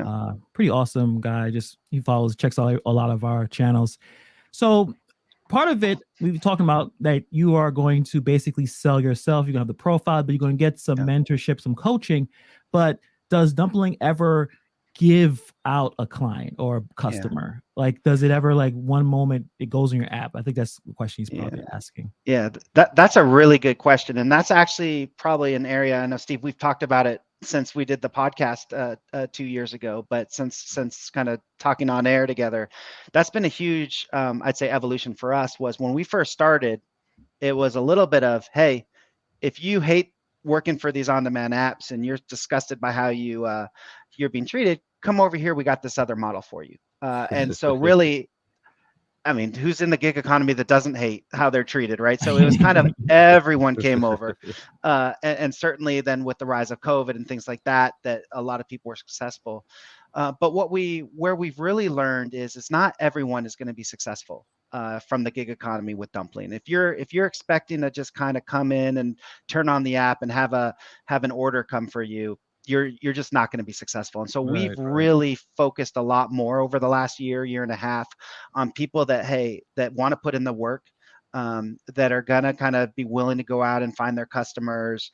Pretty awesome guy. He checks out a lot of our channels. So part of it, we were talking about that you are going to basically sell yourself. You're gonna have the profile, but you're going to get some mentorship, some coaching. But does Dumpling ever give out a client or a customer? Like, does it ever, like, one moment it goes in your app? I think that's the question he's probably asking. Yeah, that's a really good question. And that's actually probably an area, I know, Steve, we've talked about it since we did the podcast 2 years ago, but since kind of talking on air together, that's been a huge, I'd say, evolution for us. Was when we first started, it was a little bit of, hey, if you hate working for these on-demand apps and you're disgusted by how you're being treated, come over here. We got this other model for you. And so really, I mean, who's in the gig economy that doesn't hate how they're treated, right? So it was kind of everyone came over. And certainly then with the rise of COVID and things like that a lot of people were successful. But where we've really learned is it's not everyone is going to be successful from the gig economy with Dumpling. If you're expecting to just kind of come in and turn on the app and have an order come for you, you're just not going to be successful. And so we've really focused a lot more over the last year and a half on people that want to put in the work, that are going to kind of be willing to go out and find their customers,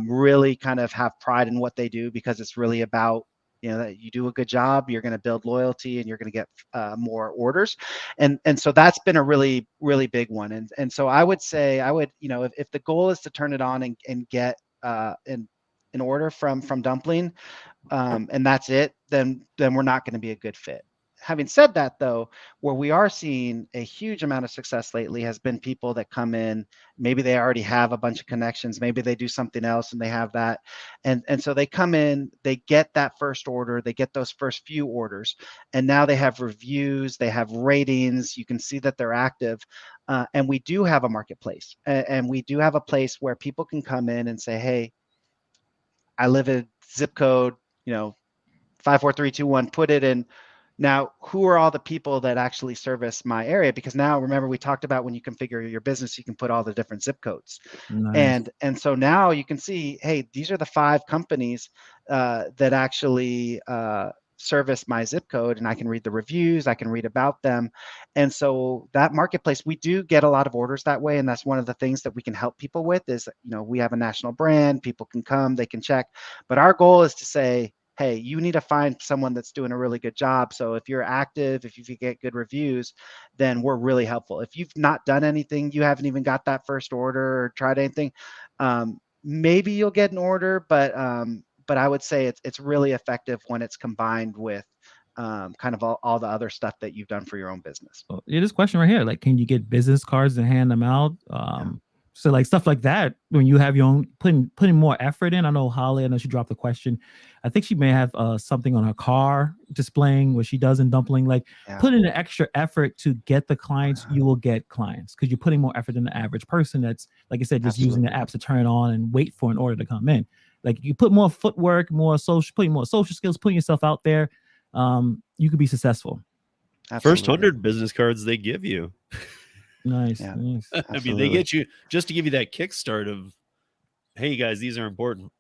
really kind of have pride in what they do, because it's really about, that you do a good job, you're going to build loyalty and you're going to get more orders. And so that's been a really, really big one. And so I would say, if the goal is to turn it on and get an order from Dumpling, and that's it, then we're not going to be a good fit. Having said that, though, where we are seeing a huge amount of success lately has been people that come in, maybe they already have a bunch of connections, maybe they do something else and they have that. And so they come in, they get that first order, they get those first few orders, and now they have reviews, they have ratings, you can see that they're active. And we do have a marketplace, and we do have a place where people can come in and say, hey, I live in zip code, 54321, put it in. Now, who are all the people that actually service my area? Because now, remember, we talked about when you configure your business, you can put all the different zip codes. Nice. And so now you can see, hey, these are the 5 companies that actually service my zip code, and I can read the reviews, I can read about them. And so that marketplace, we do get a lot of orders that way. And that's one of the things that we can help people with is, we have a national brand, people can come, they can check. But our goal is to say, hey, you need to find someone that's doing a really good job. So if you're active, if you get good reviews, then we're really helpful. If you've not done anything, you haven't even got that first order or tried anything, maybe you'll get an order, but I would say it's really effective when it's combined with kind of all the other stuff that you've done for your own business. Well, this question right here, like, can you get business cards and hand them out? So like stuff like that, when you have your own, putting more effort in. I know Holly, I know she dropped the question. I think she may have something on her car displaying what she does in Dumpling. Like, put in an extra effort to get the clients, you will get clients, because you're putting more effort than the average person that's, like I said, just using the apps to turn it on and wait for an order to come in. Like you put more footwork, putting more social skills, putting yourself out there, you could be successful. Absolutely. First 100 business cards they give you. Nice. Yeah, Nice. I mean, they get you just to give you that kickstart of, hey guys, these are important.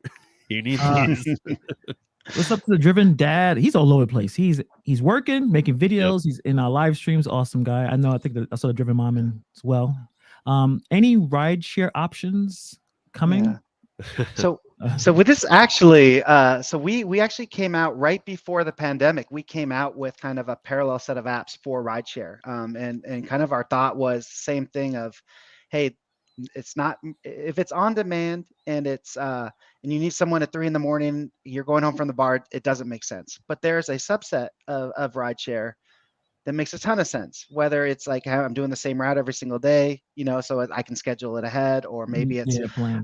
You need these. What's up to the Driven Dad? He's all over the place. He's working, making videos. Yep. He's in our live streams. Awesome guy. I know. I think I saw the Driven Mom in as well. Any rideshare options coming? Yeah. So with this actually, so we actually came out right before the pandemic. We came out with kind of a parallel set of apps for rideshare, and kind of our thought was same thing of, hey, it's not, if it's on demand and it's and you need someone at 3 a.m, you're going home from the bar, it doesn't make sense. But there's a subset of rideshare that makes a ton of sense, whether it's like I'm doing the same route every single day, so I can schedule it ahead, or maybe it's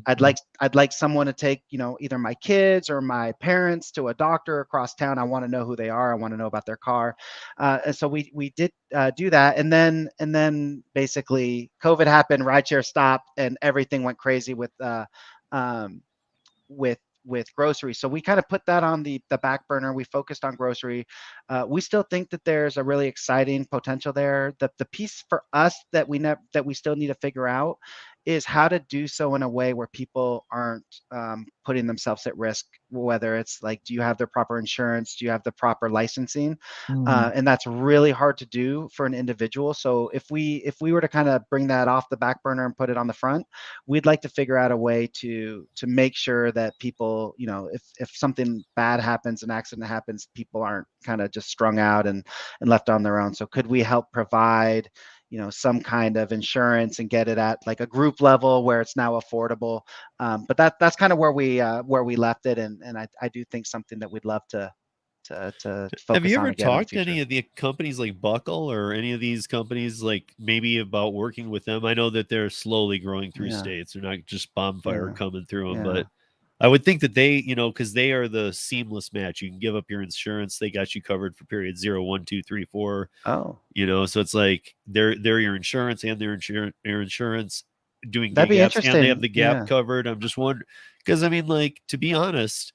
I'd like someone to take, either my kids or my parents to a doctor across town. I want to know who they are. I want to know about their car. And so we did do that. And then basically COVID happened, rideshare stopped, and everything went crazy with groceries. So we kind of put that on the back burner. We focused on grocery. We still think that there's a really exciting potential there. The piece for us that we still need to figure out is how to do so in a way where people aren't putting themselves at risk, whether it's like, do you have the proper insurance? Do you have the proper licensing? And that's really hard to do for an individual. So if we were to kind of bring that off the back burner and put it on the front, we'd like to figure out a way to make sure that people, if something bad happens, an accident happens, people aren't kind of just strung out and left on their own. So could we help provide some kind of insurance and get it at like a group level where it's now affordable? But that's kind of where we left it, and I do think something that we'd love to focus on. Have you ever talked to any of the companies like Buckle or any of these companies, like maybe about working with them? I know that they're slowly growing through states. They're not just bonfire coming through them, but I would think that they, because they are the seamless match. You can give up your insurance. They got you covered for period 0, 1, 2, 3, 4. Oh, so it's like they're your insurance and their insurance doing that'd be interesting. And they have the gap covered. I'm just wondering, because I mean, like, to be honest,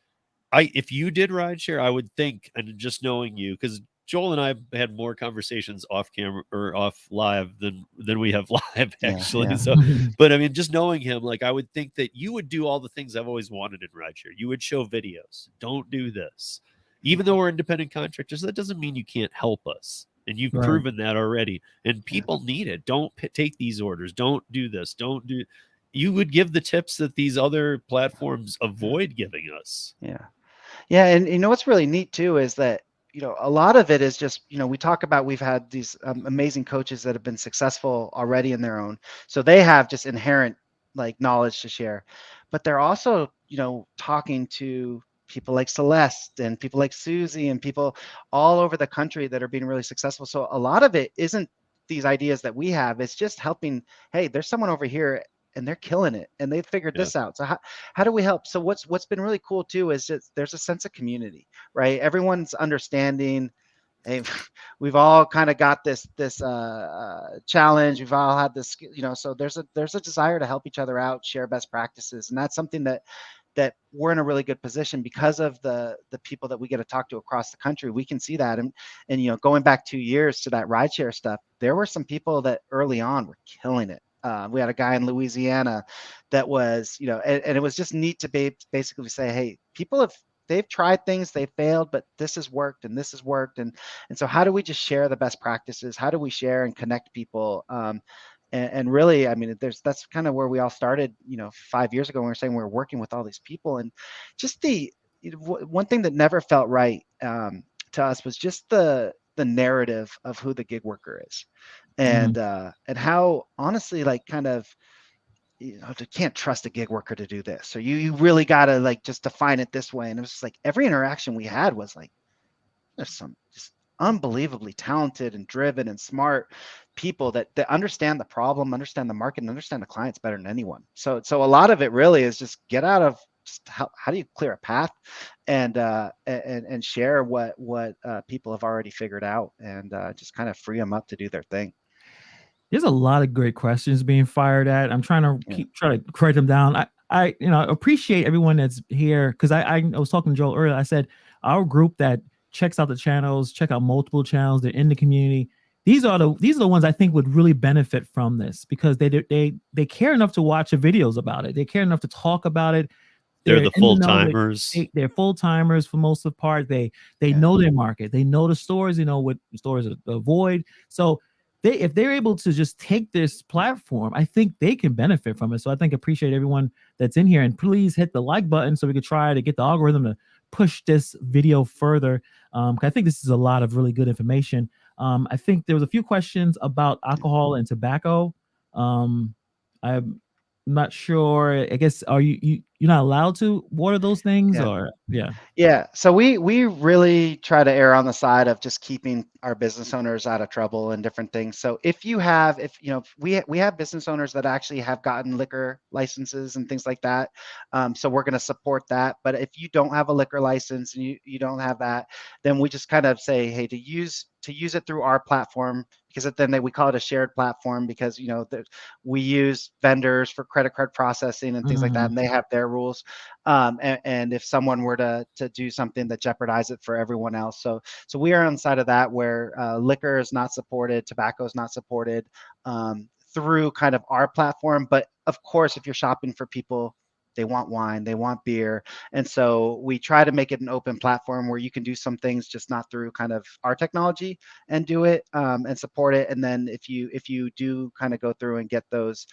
if you did rideshare, I would think, and just knowing you, because Joel and I had more conversations off camera or off live than we have live actually. Yeah. So, but I mean, just knowing him, like, I would think that you would do all the things I've always wanted in rideshare. You would show videos. Don't do this. Even though we're independent contractors, that doesn't mean you can't help us. And you've proven that already. And people need it. Don't take these orders. Don't do this. Don't do. You would give the tips that these other platforms avoid giving us. Yeah. And what's really neat too is that, a lot of it is just, we talk about, we've had these amazing coaches that have been successful already in their own. So they have just inherent like knowledge to share, but they're also, talking to people like Celeste and people like Susie and people all over the country that are being really successful. So a lot of it isn't these ideas that we have. It's just helping, hey, there's someone over here and they're killing it and they figured this out. So how do we help? So what's been really cool too is just there's a sense of community, right? Everyone's understanding. Hey, we've all kind of got this challenge. We've all had this, so there's a desire to help each other out, share best practices. And that's something that we're in a really good position because of the people that we get to talk to across the country. We can see that. And going back 2 years to that rideshare stuff, there were some people that early on were killing it. We had a guy in Louisiana that was, and it was just neat to basically say, hey, they've tried things, they failed, but this has worked and this has worked. And so how do we just share the best practices? How do we share and connect people? And really, I mean, that's kind of where we all started, 5 years ago when we were saying we were working with all these people. And just one thing that never felt right to us was just the narrative of who the gig worker is. And how honestly, like, kind of, you can't trust a gig worker to do this. So you really got to like just define it this way. And it was just like every interaction we had was like, there's some just unbelievably talented and driven and smart people that understand the problem, understand the market, and understand the clients better than anyone. So a lot of it really is just get out of just how do you clear a path and share what people have already figured out and just kind of free them up to do their thing. There's a lot of great questions being fired at. I'm trying to try to write them down. I appreciate everyone that's here, because I was talking to Joel earlier. I said our group that checks out the channels, check out multiple channels, they're in the community. These are the ones I think would really benefit from this, because they care enough to watch the videos about it. They care enough to talk about it. They're the full timers. They're full timers for most of the part. They know their market. They know the stores. They know what stores to avoid. So if they're able to just take this platform, I think they can benefit from it. So I think appreciate everyone that's in here, and please hit the like button so we could try to get the algorithm to push this video further. I think this is a lot of really good information. I think there was a few questions about alcohol and tobacco. I'm not sure. I guess you're not allowed to water those things, or Yeah. So we really try to err on the side of just keeping our business owners out of trouble and different things. So if you have we have business owners that actually have gotten liquor licenses and things like that. So we're going to support that. But if you don't have a liquor license and you don't have that, then we just kind of say, hey, to use it through our platform, because then we call it a shared platform, because we use vendors for credit card processing and things like that, and they have their rules. And if someone were to do something that jeopardizes it for everyone else, so we are on the side of that, where liquor is not supported, tobacco is not supported through kind of our platform. But of course, if you're shopping for people, they want wine, they want beer. And so we try to make it an open platform where you can do some things just not through kind of our technology and do it and support it. And then if you do kind of go through and get those,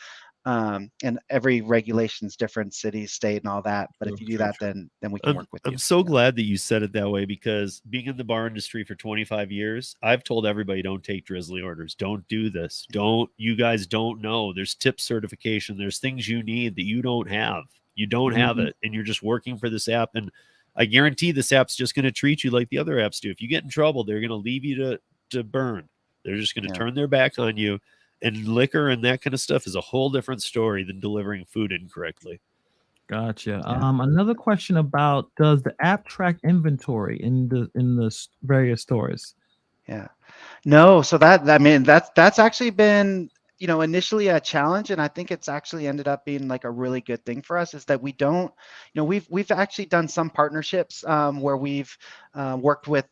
and every regulation's different, city, state, and all that. But if you do that, then we can work with you. I'm so glad that you said it that way, because being in the bar industry for 25 years, I've told everybody, don't take Drizzly orders. Don't do this. You guys don't know. There's tip certification. There's things you need that you don't have. You don't have it, and you're just working for this app. And I guarantee this app's just going to treat you like the other apps do. If you get in trouble, they're going to leave you to burn. They're just going to turn their back on you. And liquor and that kind of stuff is a whole different story than delivering food incorrectly. Gotcha. Another question about, does the app track inventory in the various stores? Yeah. No. So that's actually been initially a challenge, and I think it's actually ended up being like a really good thing for us, is that we don't, we've actually done some partnerships where we've worked with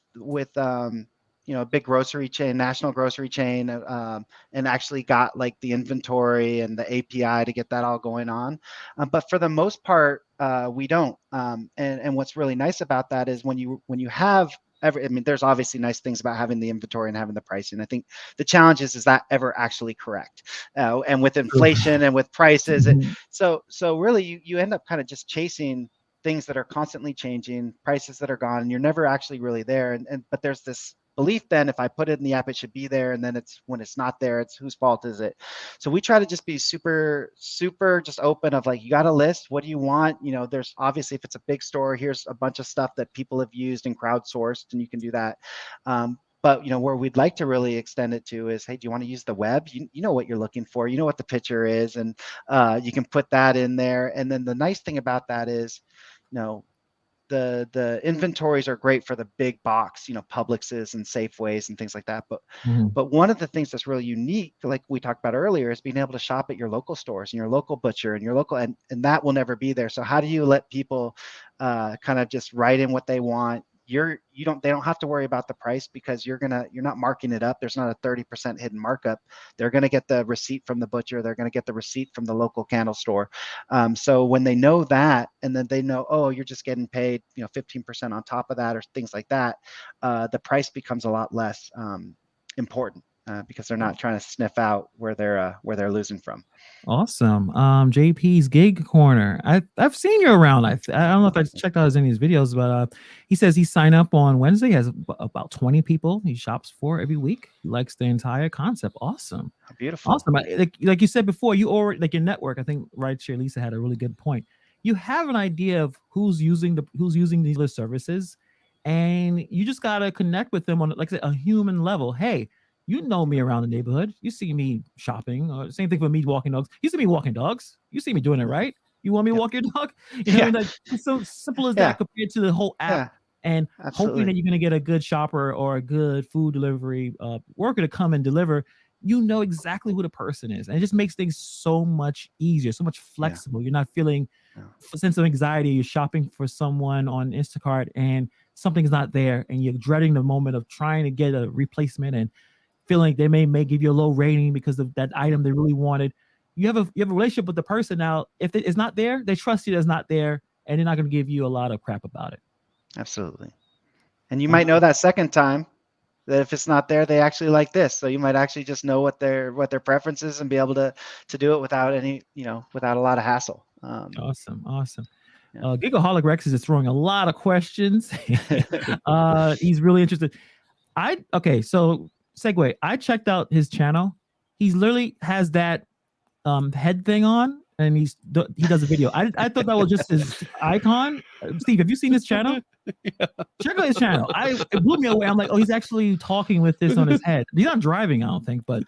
a big grocery chain, national grocery chain, and actually got like the inventory and the API to get that all going on. But for the most part, we don't. And what's really nice about that is when you have there's obviously nice things about having the inventory and having the pricing. I think the challenge is that ever actually correct? And with inflation and with prices, so really you end up kind of just chasing things that are constantly changing, prices that are gone, and you're never actually really there. But there's this belief then, if I put it in the app, it should be there, and then when it's not there, it's whose fault is it? So we try to just be super just open of like, you got a list, what do you want? There's obviously, if it's a big store, here's a bunch of stuff that people have used and crowdsourced, and you can do that. But where we'd like to really extend it to is, hey, do you want to use the web? You know what you're looking for, you know what the picture is, and you can put that in there. And then the nice thing about that is, the inventories are great for the big box, Publixes and Safeways and things like that. But one of the things that's really unique, like we talked about earlier, is being able to shop at your local stores and your local butcher and your local, and that will never be there. So how do you let people kind of just write in what they want? They don't have to worry about the price, because you're not marking it up. There's not a 30% hidden markup. They're going to get the receipt from the butcher. They're going to get the receipt from the local candle store. So when they know that, and then they know, oh, you're just getting paid, 15% on top of that, or things like that, the price becomes a lot less important, because they're not trying to sniff out where they're losing from. Awesome. JP's Gig Corner. I've seen you around. I don't know if I checked out any of his videos, but he says he signed up on Wednesday. He has about 20 people he shops for every week. He likes the entire concept. Awesome. Beautiful. Awesome. Like you said before, you already, like your network, I think Rideshare Lisa had a really good point. You have an idea of who's using these list services, and you just gotta connect with them on, like I said, a human level. Hey, you know me around the neighborhood. You see me shopping. Or same thing for me walking dogs. You see me walking dogs. You see me doing it, right? You want me to walk your dog? What I mean? Like, it's so simple as that compared to the whole app. And hoping that you're going to get a good shopper or a good food delivery worker to come and deliver. you know exactly who the person is, and it just makes things so much easier, so much flexible. You're not feeling a sense of anxiety. You're shopping for someone on Instacart and something's not there, and you're dreading the moment of trying to get a replacement and feeling like they may give you a low rating because of that item they really wanted. You have a relationship with the person now. If it's not there, they trust you that it's not there, and they're not going to give you a lot of crap about it. Absolutely. And you might know that second time that if it's not there, they actually like this. So you might actually just know what their preference is and be able to do it without any, without a lot of hassle. Awesome. Yeah. Gigaholic Rex is throwing a lot of questions. He's really interested. So segue. I checked out his channel. He's literally has that head thing on, and he does a video. I thought that was just his icon. Steve, have you seen his channel? Yeah. Check out his channel. It blew me away. I'm like, oh, he's actually talking with this on his head. He's not driving, I don't think, but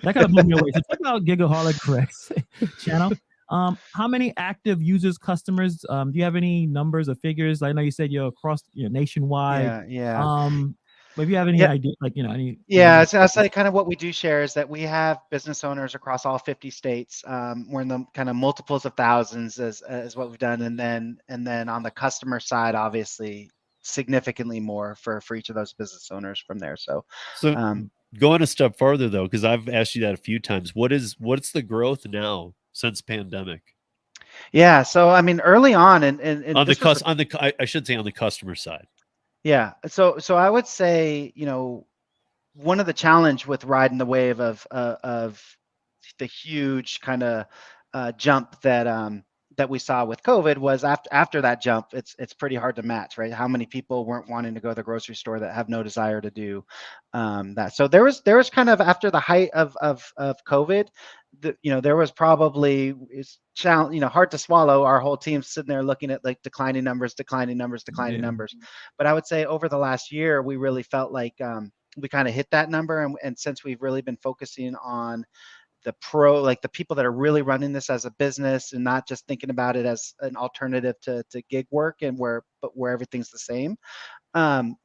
that kind of blew me away. So check out Gigaholic Rex channel. How many active users, customers? Do you have any numbers or figures? I know you said you're across, nationwide. Yeah. But if you have any idea, any. Yeah, so I'll say kind of what we do share is that we have business owners across all 50 states. We're in the kind of multiples of thousands as what we've done, and then on the customer side, obviously significantly more for each of those business owners from there. So going a step farther though, because I've asked you that a few times. What's the growth now since pandemic? Yeah, so I mean, early on, and I should say on the customer side. Yeah. So I would say, one of the challenge with riding the wave of the huge kind of jump that we saw with COVID was after that jump, it's pretty hard to match, right? How many people weren't wanting to go to the grocery store that have no desire to do that? So there was kind of after the height of COVID, there was probably hard to swallow. Our whole team sitting there looking at like declining numbers. But I would say over the last year, we really felt like we kind of hit that number, and since we've really been focusing on the people that are really running this as a business and not just thinking about it as an alternative to gig work where everything's the same.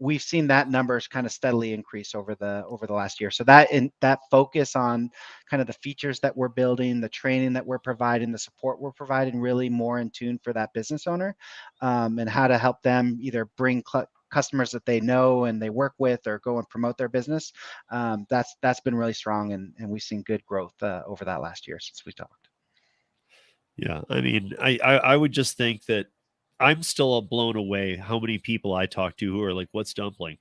We've seen that numbers kind of steadily increase over the last year. So that focus on kind of the features that we're building, the training that we're providing, the support we're providing, really more in tune for that business owner, and how to help them either bring customers that they know and they work with or go and promote their business. That's been really strong, and we've seen good growth over that last year since we talked. Yeah, I mean, I would just think that I'm still blown away how many people I talk to who are like, what's Dumpling?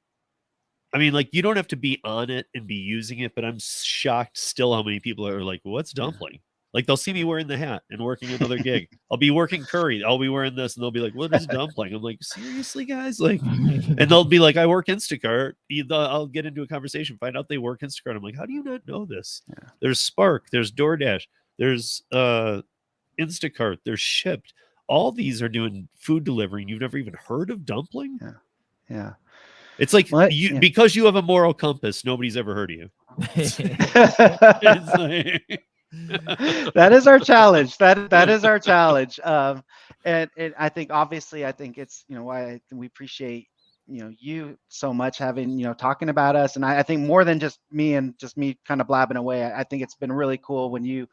I mean, like, you don't have to be on it and be using it, but I'm shocked still how many people are like, what's Dumpling? Yeah. Like, they'll see me wearing the hat and working another gig. I'll be working curry. I'll be wearing this, and they'll be like, what is Dumpling? I'm like, seriously, guys? Like, and they'll be like, I work Instacart. I'll get into a conversation, find out they work Instacart. I'm like, how do you not know this? Yeah. There's Spark, there's Doordash, there's Instacart, there's Shipped. All these are doing food delivery, and you've never even heard of Dumpling? Yeah. It's like because you have a moral compass, nobody's ever heard of you. That is our challenge. That is our challenge. And I think obviously it's why we appreciate you so much having talking about us, and I think more than just me kind of blabbing away. I think it's been really cool when you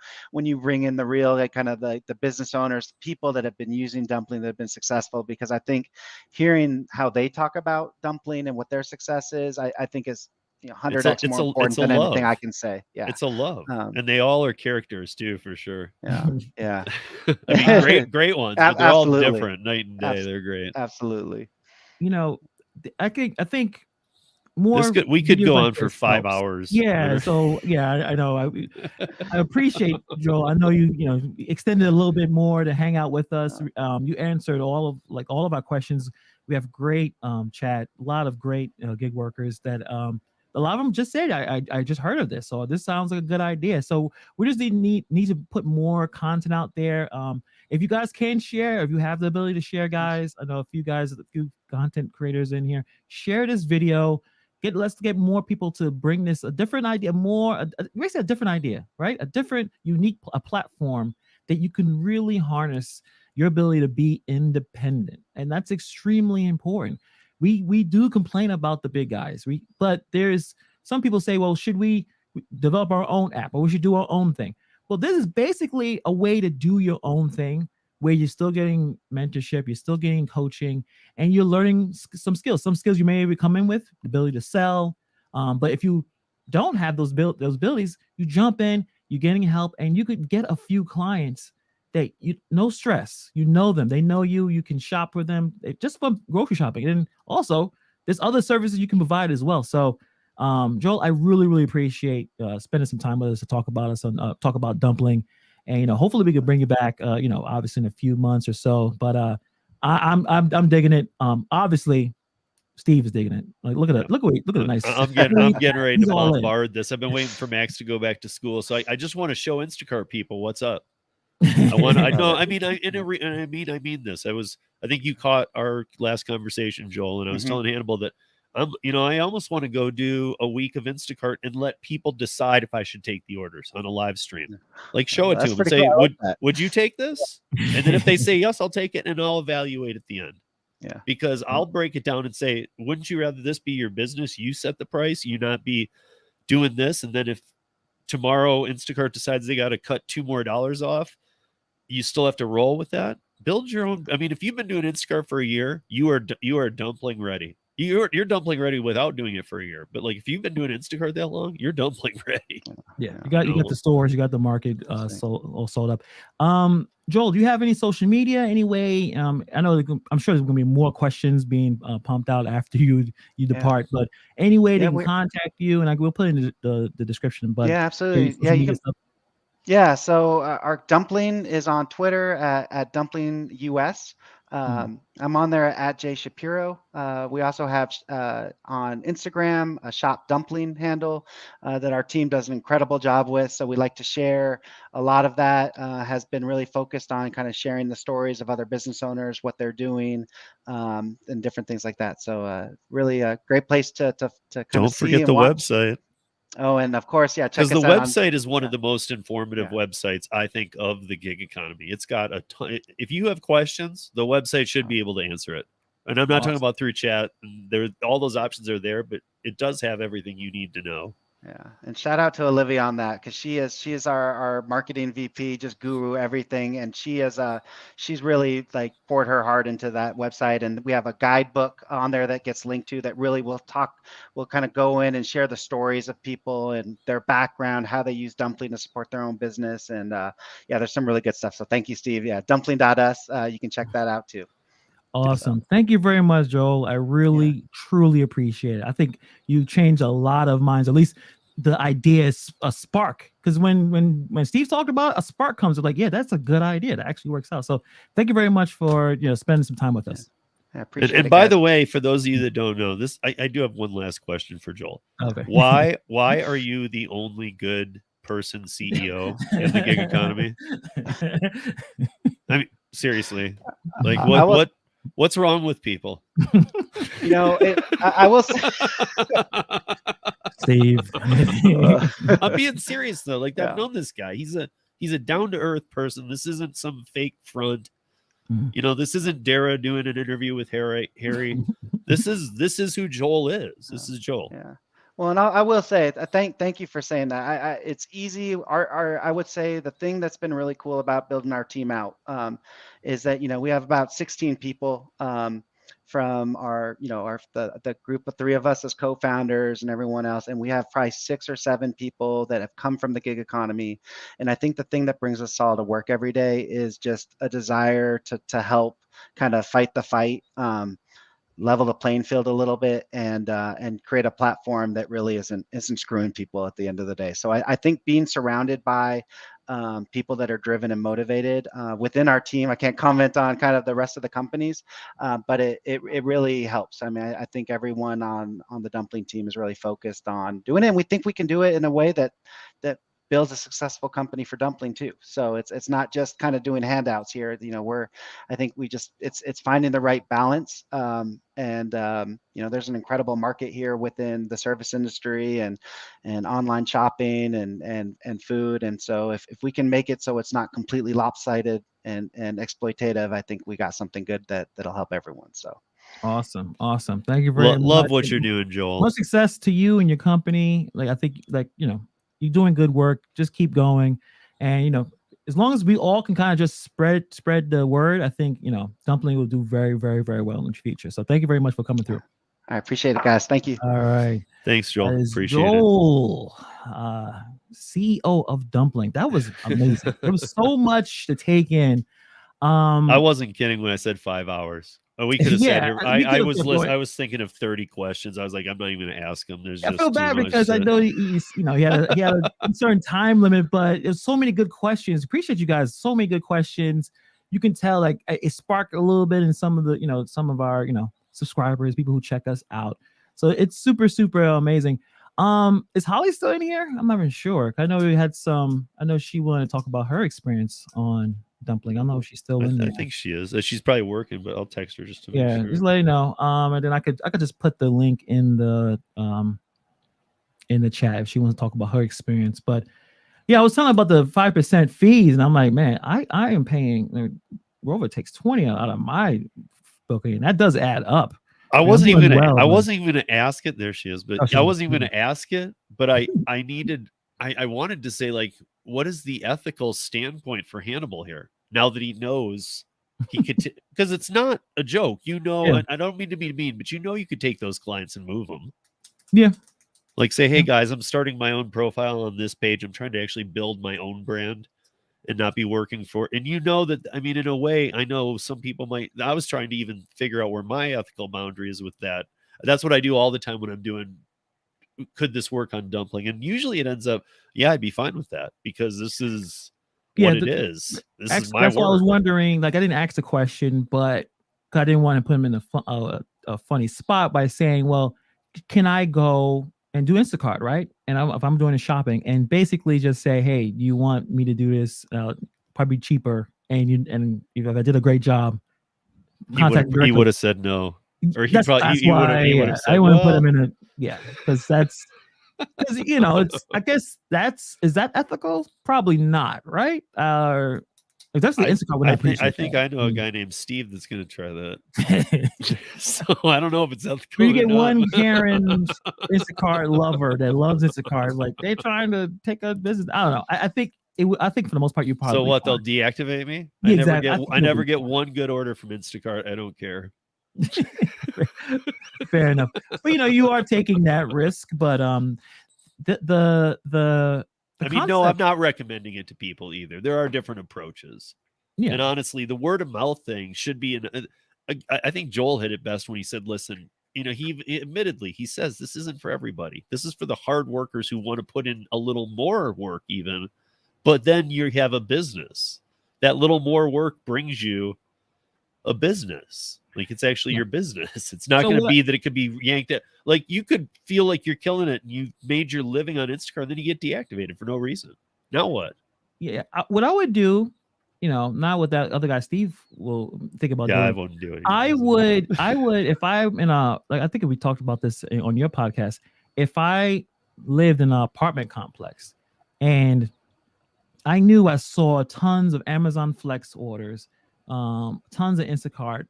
bring in the real kind of the business owners, people that have been using Dumpling that have been successful, because I think hearing how they talk about Dumpling and what their success is, I think is 100x more important than anything I can say. Yeah, it's a love, and they all are characters too, for sure. Yeah. I mean, great ones, but they're all different night and day. They're great. Absolutely. I think more. We could go on for 5 hours. Yeah. So yeah, I know. I appreciate, Joel. I know you extended a little bit more to hang out with us. You answered all of our questions. We have great chat. A lot of great gig workers that a lot of them just said, I just heard of this, so this sounds like a good idea. So we just need to put more content out there. If you guys can share, if you have the ability to share, guys, I know a few content creators in here, share this video. Let's get more people to bring this a different idea, basically a different idea, right? A different, unique platform that you can really harness your ability to be independent, and that's extremely important. We do complain about the big guys, but there's some people say, well, should we develop our own app, or we should do our own thing. Well, this is basically a way to do your own thing where you're still getting mentorship, you're still getting coaching, and you're learning some skills. Some skills you may come in with, the ability to sell. But if you don't have those abilities, you jump in, you're getting help, and you could get a few clients that you no stress. You know them, they know you. You can shop with them just for grocery shopping, and also there's other services you can provide as well. So, Joel, I really appreciate spending some time with us to talk about us and talk about Dumpling, and hopefully we can bring you back. Obviously in a few months or so. But I'm digging it. Obviously, Steve is digging it. Like, look at it. Look at the nice. I'm getting ready to bombard this. I've been waiting for Max to go back to school, so I just want to show Instacart people what's up. I mean this. I think you caught our last conversation, Joel, and I was telling Hannibal that I almost want to go do a week of Instacart and let people decide if I should take the orders on a live stream. Like, show it to them and say, would you take this? And then if they say yes, I'll take it and I'll evaluate at the end. Yeah. Because I'll break it down and say, wouldn't you rather this be your business? You set the price, you not be doing this. And then if tomorrow Instacart decides they got to cut $2 more off, you still have to roll with that. Build your own. I mean, if you've been doing Instacart for a year, you are dumpling ready. You're dumpling ready without doing it for a year. But like, if you've been doing Instacart that long, you're dumpling ready. Yeah, you got the stores, you got the market sold up. Joel, do you have any social media? Any way? I know I'm sure there's going to be more questions being pumped out after you depart. But any way they can contact you, and we'll put in the description. But yeah, absolutely. Yeah, you can. Yeah, so our Dumpling is on Twitter at Dumpling US. I'm on there at J Shapiro. We also have on Instagram a Shop Dumpling handle that our team does an incredible job with. So we like to share a lot of that. Has been really focused on kind of sharing the stories of other business owners, what they're doing, and different things like that. So really a great place to kind Don't of forget the website. Oh, and of course, yeah, check us out. Because the website is one of the most informative websites, I think, of the gig economy. It's got a ton. If you have questions, the website should be able to answer it. And I'm not talking about through chat. All those options are there, but it does have everything you need to know. Yeah, and shout out to Olivia on that, because she is our marketing VP, just guru everything, and she's really like poured her heart into that website, and we have a guidebook on there that gets linked to that really we'll kind of go in and share the stories of people and their background, how they use Dumpling to support their own business, and yeah, there's some really good stuff. So thank you, Steve. Yeah, dumpling.us, you can check that out too. Awesome. Thank you very much, Joel. I really, truly appreciate it. I think you changed a lot of minds. At least the idea is a spark. Because when Steve talked about it, a spark comes, like, yeah, that's a good idea. That actually works out. So thank you very much for spending some time with us. I appreciate and it, by guys. the way, for those of you that don't know this, I do have one last question for Joel. Okay. Why are you the only good person CEO in the gig economy? I mean, seriously, like what's wrong with people? I will say, Steve. I'm being serious though. Like, I've known this guy. He's a down to earth person. This isn't some fake front. This isn't Dara doing an interview with Harry. This is who Joel is. This is Joel. Yeah. Well, and I will say, thank you for saying that. It's easy. I would say the thing that's been really cool about building our team out is that we have about 16 people from our the group of 3 of us as co-founders and everyone else, and we have probably 6 or 7 people that have come from the gig economy. And I think the thing that brings us all to work every day is just a desire to help kind of fight the fight. Level the playing field a little bit and create a platform that really isn't screwing people at the end of the day. So I think being surrounded by people that are driven and motivated within our team, I can't comment on kind of the rest of the companies, but it really helps. I mean, I think everyone on the Dumpling team is really focused on doing it, and we think we can do it in a way that builds a successful company for Dumpling too. So it's not just kind of doing handouts here. I think it's finding the right balance. There's an incredible market here within the service industry and online shopping and food. And so if we can make it so it's not completely lopsided and exploitative, I think we got something good that'll help everyone. So awesome. Thank you very much. Love what you're doing, Joel. Much success to you and your company. Like, I think, you're doing good work. Just keep going. And, as long as we all can kind of just spread the word, I think, Dumpling will do very, very, very well in the future. So thank you very much for coming through. I appreciate it, guys. Thank you. All right. Thanks, Joel. Appreciate Joel, CEO of Dumpling. That was amazing. There was so much to take in. I wasn't kidding when I said 5 hours. We could have said here. I was thinking of 30 questions. I was like, I'm not even going to ask them. I feel bad because I know he had a certain time limit, but there's so many good questions. Appreciate you guys. So many good questions. You can tell like it sparked a little bit in some of the some of our subscribers, people who check us out. So it's super, super amazing. Is Holly still in here? I'm not even sure. I know we had some. I know she wanted to talk about her experience on Dumpling. I don't know if she's still in there. I think she is. She's probably working, but I'll text her just to make sure. Just let you know. And then I could just put the link in the chat if she wants to talk about her experience. But yeah, I was telling about the 5% fees, and I'm like, man, I am paying. Rover takes 20 out of my booking, and that does add up. I wasn't even going to ask it. There she is. But I wasn't even going to ask it. But I wanted to say, like, what is the ethical standpoint for Hannibal here? Now that he knows he could, because it's not a joke, and I don't mean to be mean, but you could take those clients and move them. Yeah. Like say, hey guys, I'm starting my own profile on this page. I'm trying to actually build my own brand and not be working for, and that, I mean, in a way, I know some people I was trying to even figure out where my ethical boundary is with that. That's what I do all the time when I'm doing, could this work on Dumpling? And usually it ends up, yeah, I'd be fine with that because this is what it is. This is my that's work. Why I was wondering, like, I didn't ask the question, but I didn't want to put him in a funny spot by saying, well, can I go and do Instacart, right? And if I'm doing a shopping and basically just say, hey, do you want me to do this? Probably cheaper. And if I did a great job, he would have said no. Or he would have said, I want to put him in because that's, because it's, I guess is that ethical? Probably not, right? If that's the Instacart, I think I know a guy named Steve that's going to try that. So I don't know if it's ethical. You get one Karen Instacart lover that loves Instacart, like they're trying to take a business. I don't know. I think for the most part you probably. So what? They'll deactivate me? Yeah, I never get one good order from Instacart. I don't care. Fair enough. But you are taking that risk. But no, I'm not recommending it to people either. There are different approaches. Yeah. And honestly, the word of mouth thing should be I think Joel hit it best when he said, listen, he admittedly, he says this isn't for everybody. This is for the hard workers who want to put in a little more work even. But then you have a business. That little more work brings you a business. Like it's actually your business. It's not going to be that it could be yanked out. Like you could feel like you're killing it and you made your living on Instacart, and then you get deactivated for no reason. Now what? Yeah. What I would do, not what that other guy Steve will think about doing. I wouldn't do it. I would if I'm in I think we talked about this on your podcast. If I lived in an apartment complex and I knew I saw tons of Amazon Flex orders, tons of Instacart,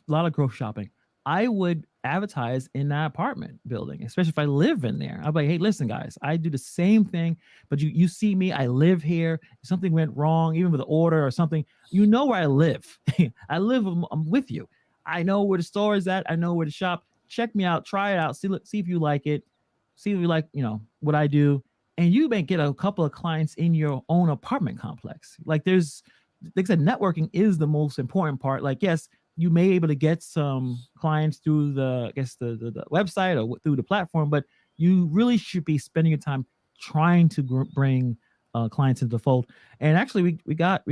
a lot of grocery shopping, I would advertise in that apartment building, especially if I live in there. I'd be like, hey, listen, guys, I do the same thing, but you see me, I live here. If something went wrong, even with an order or something, where I live. I'm with you. I know where the store is at. I know where to shop. Check me out. Try it out. See if you like it. See if you like, what I do. And you may get a couple of clients in your own apartment complex. Like I said, networking is the most important part. Like, yes, you may be able to get some clients through the website or through the platform, but you really should be spending your time trying to bring clients into the fold. And actually, we got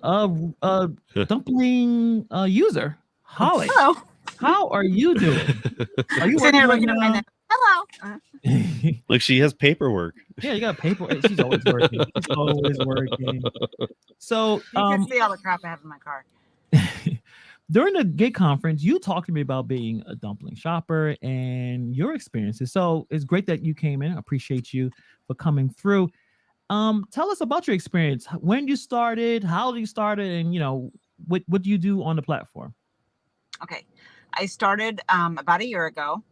a Dumpling user, Holly. Hello. How are you doing? Are you sitting here looking at my hello? Look, she has paperwork. Yeah, you got paper. She's always working. She's always working. So you can see all the crap I have in my car. During the Gig conference, you talked to me about being a Dumpling shopper and your experiences. So it's great that you came in. I appreciate you for coming through. Tell us about your experience. When you started, how you started, and what do you do on the platform? Okay, I started about a year ago,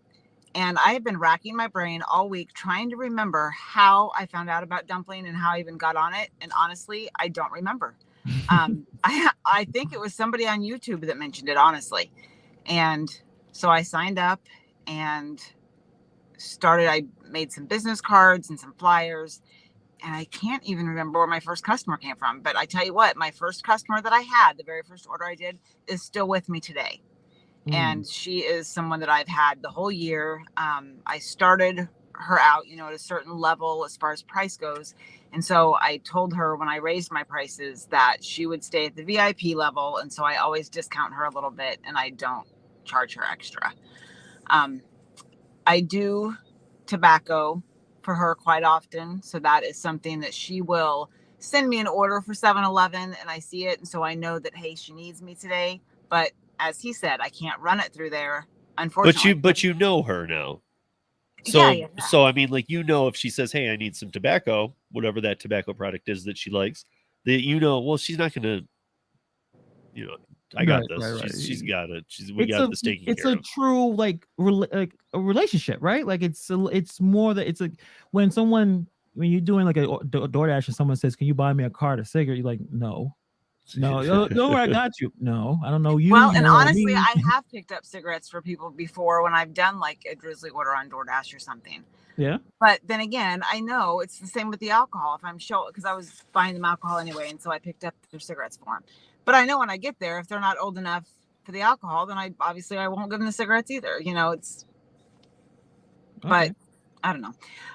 And I have been racking my brain all week trying to remember how I found out about Dumpling and how I even got on it. And honestly, I don't remember. I think it was somebody on YouTube that mentioned it, honestly. And so I signed up and I made some business cards and some flyers. And I can't even remember where my first customer came from. But I tell you what, my first customer that I had, the very first order I did, is still with me today. And she is someone that I've had the whole year. I started her out, at a certain level as far as price goes. And so I told her when I raised my prices that she would stay at the VIP level. And so I always discount her a little bit and I don't charge her extra. I do tobacco for her quite often. So that is something that she will send me an order for 7-Eleven and I see it. And so I know that, hey, she needs me today. But as he said, I can't run it through there, unfortunately. But you know her now. So yeah. So I mean, like, if she says, hey, I need some tobacco, whatever that tobacco product is that she likes, that well, she's not gonna, I got this. Right. She's got it. We got this taken care of. It's a true like a relationship, right? Like it's more that it's like when you're doing like a Doordash and someone says, "Can you buy me a card of cigarette?" You're like, "No, I got you. No, I don't know you." Well, and honestly, I have picked up cigarettes for people before when I've done like a drizzly order on Doordash or something. Yeah. But then again, I know it's the same with the alcohol. If I'm because I was buying them alcohol anyway, and so I picked up their cigarettes for them. But I know when I get there, if they're not old enough for the alcohol, then I won't give them the cigarettes either. It's. Okay. But I don't know.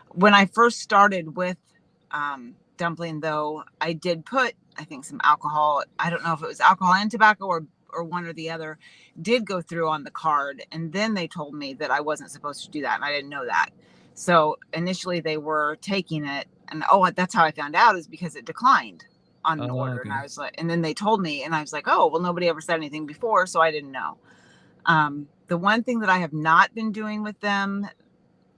When I first started with Dumpling, though, I did put, I think, some alcohol. I don't know if it was alcohol and tobacco or one or the other did go through on the card. And then they told me that I wasn't supposed to do that. And I didn't know that. So initially they were taking it. And that's how I found out, is because it declined on an order. Okay. And I was like, and then they told me, and I was like, oh, well, nobody ever said anything before. So I didn't know. The one thing that I have not been doing with them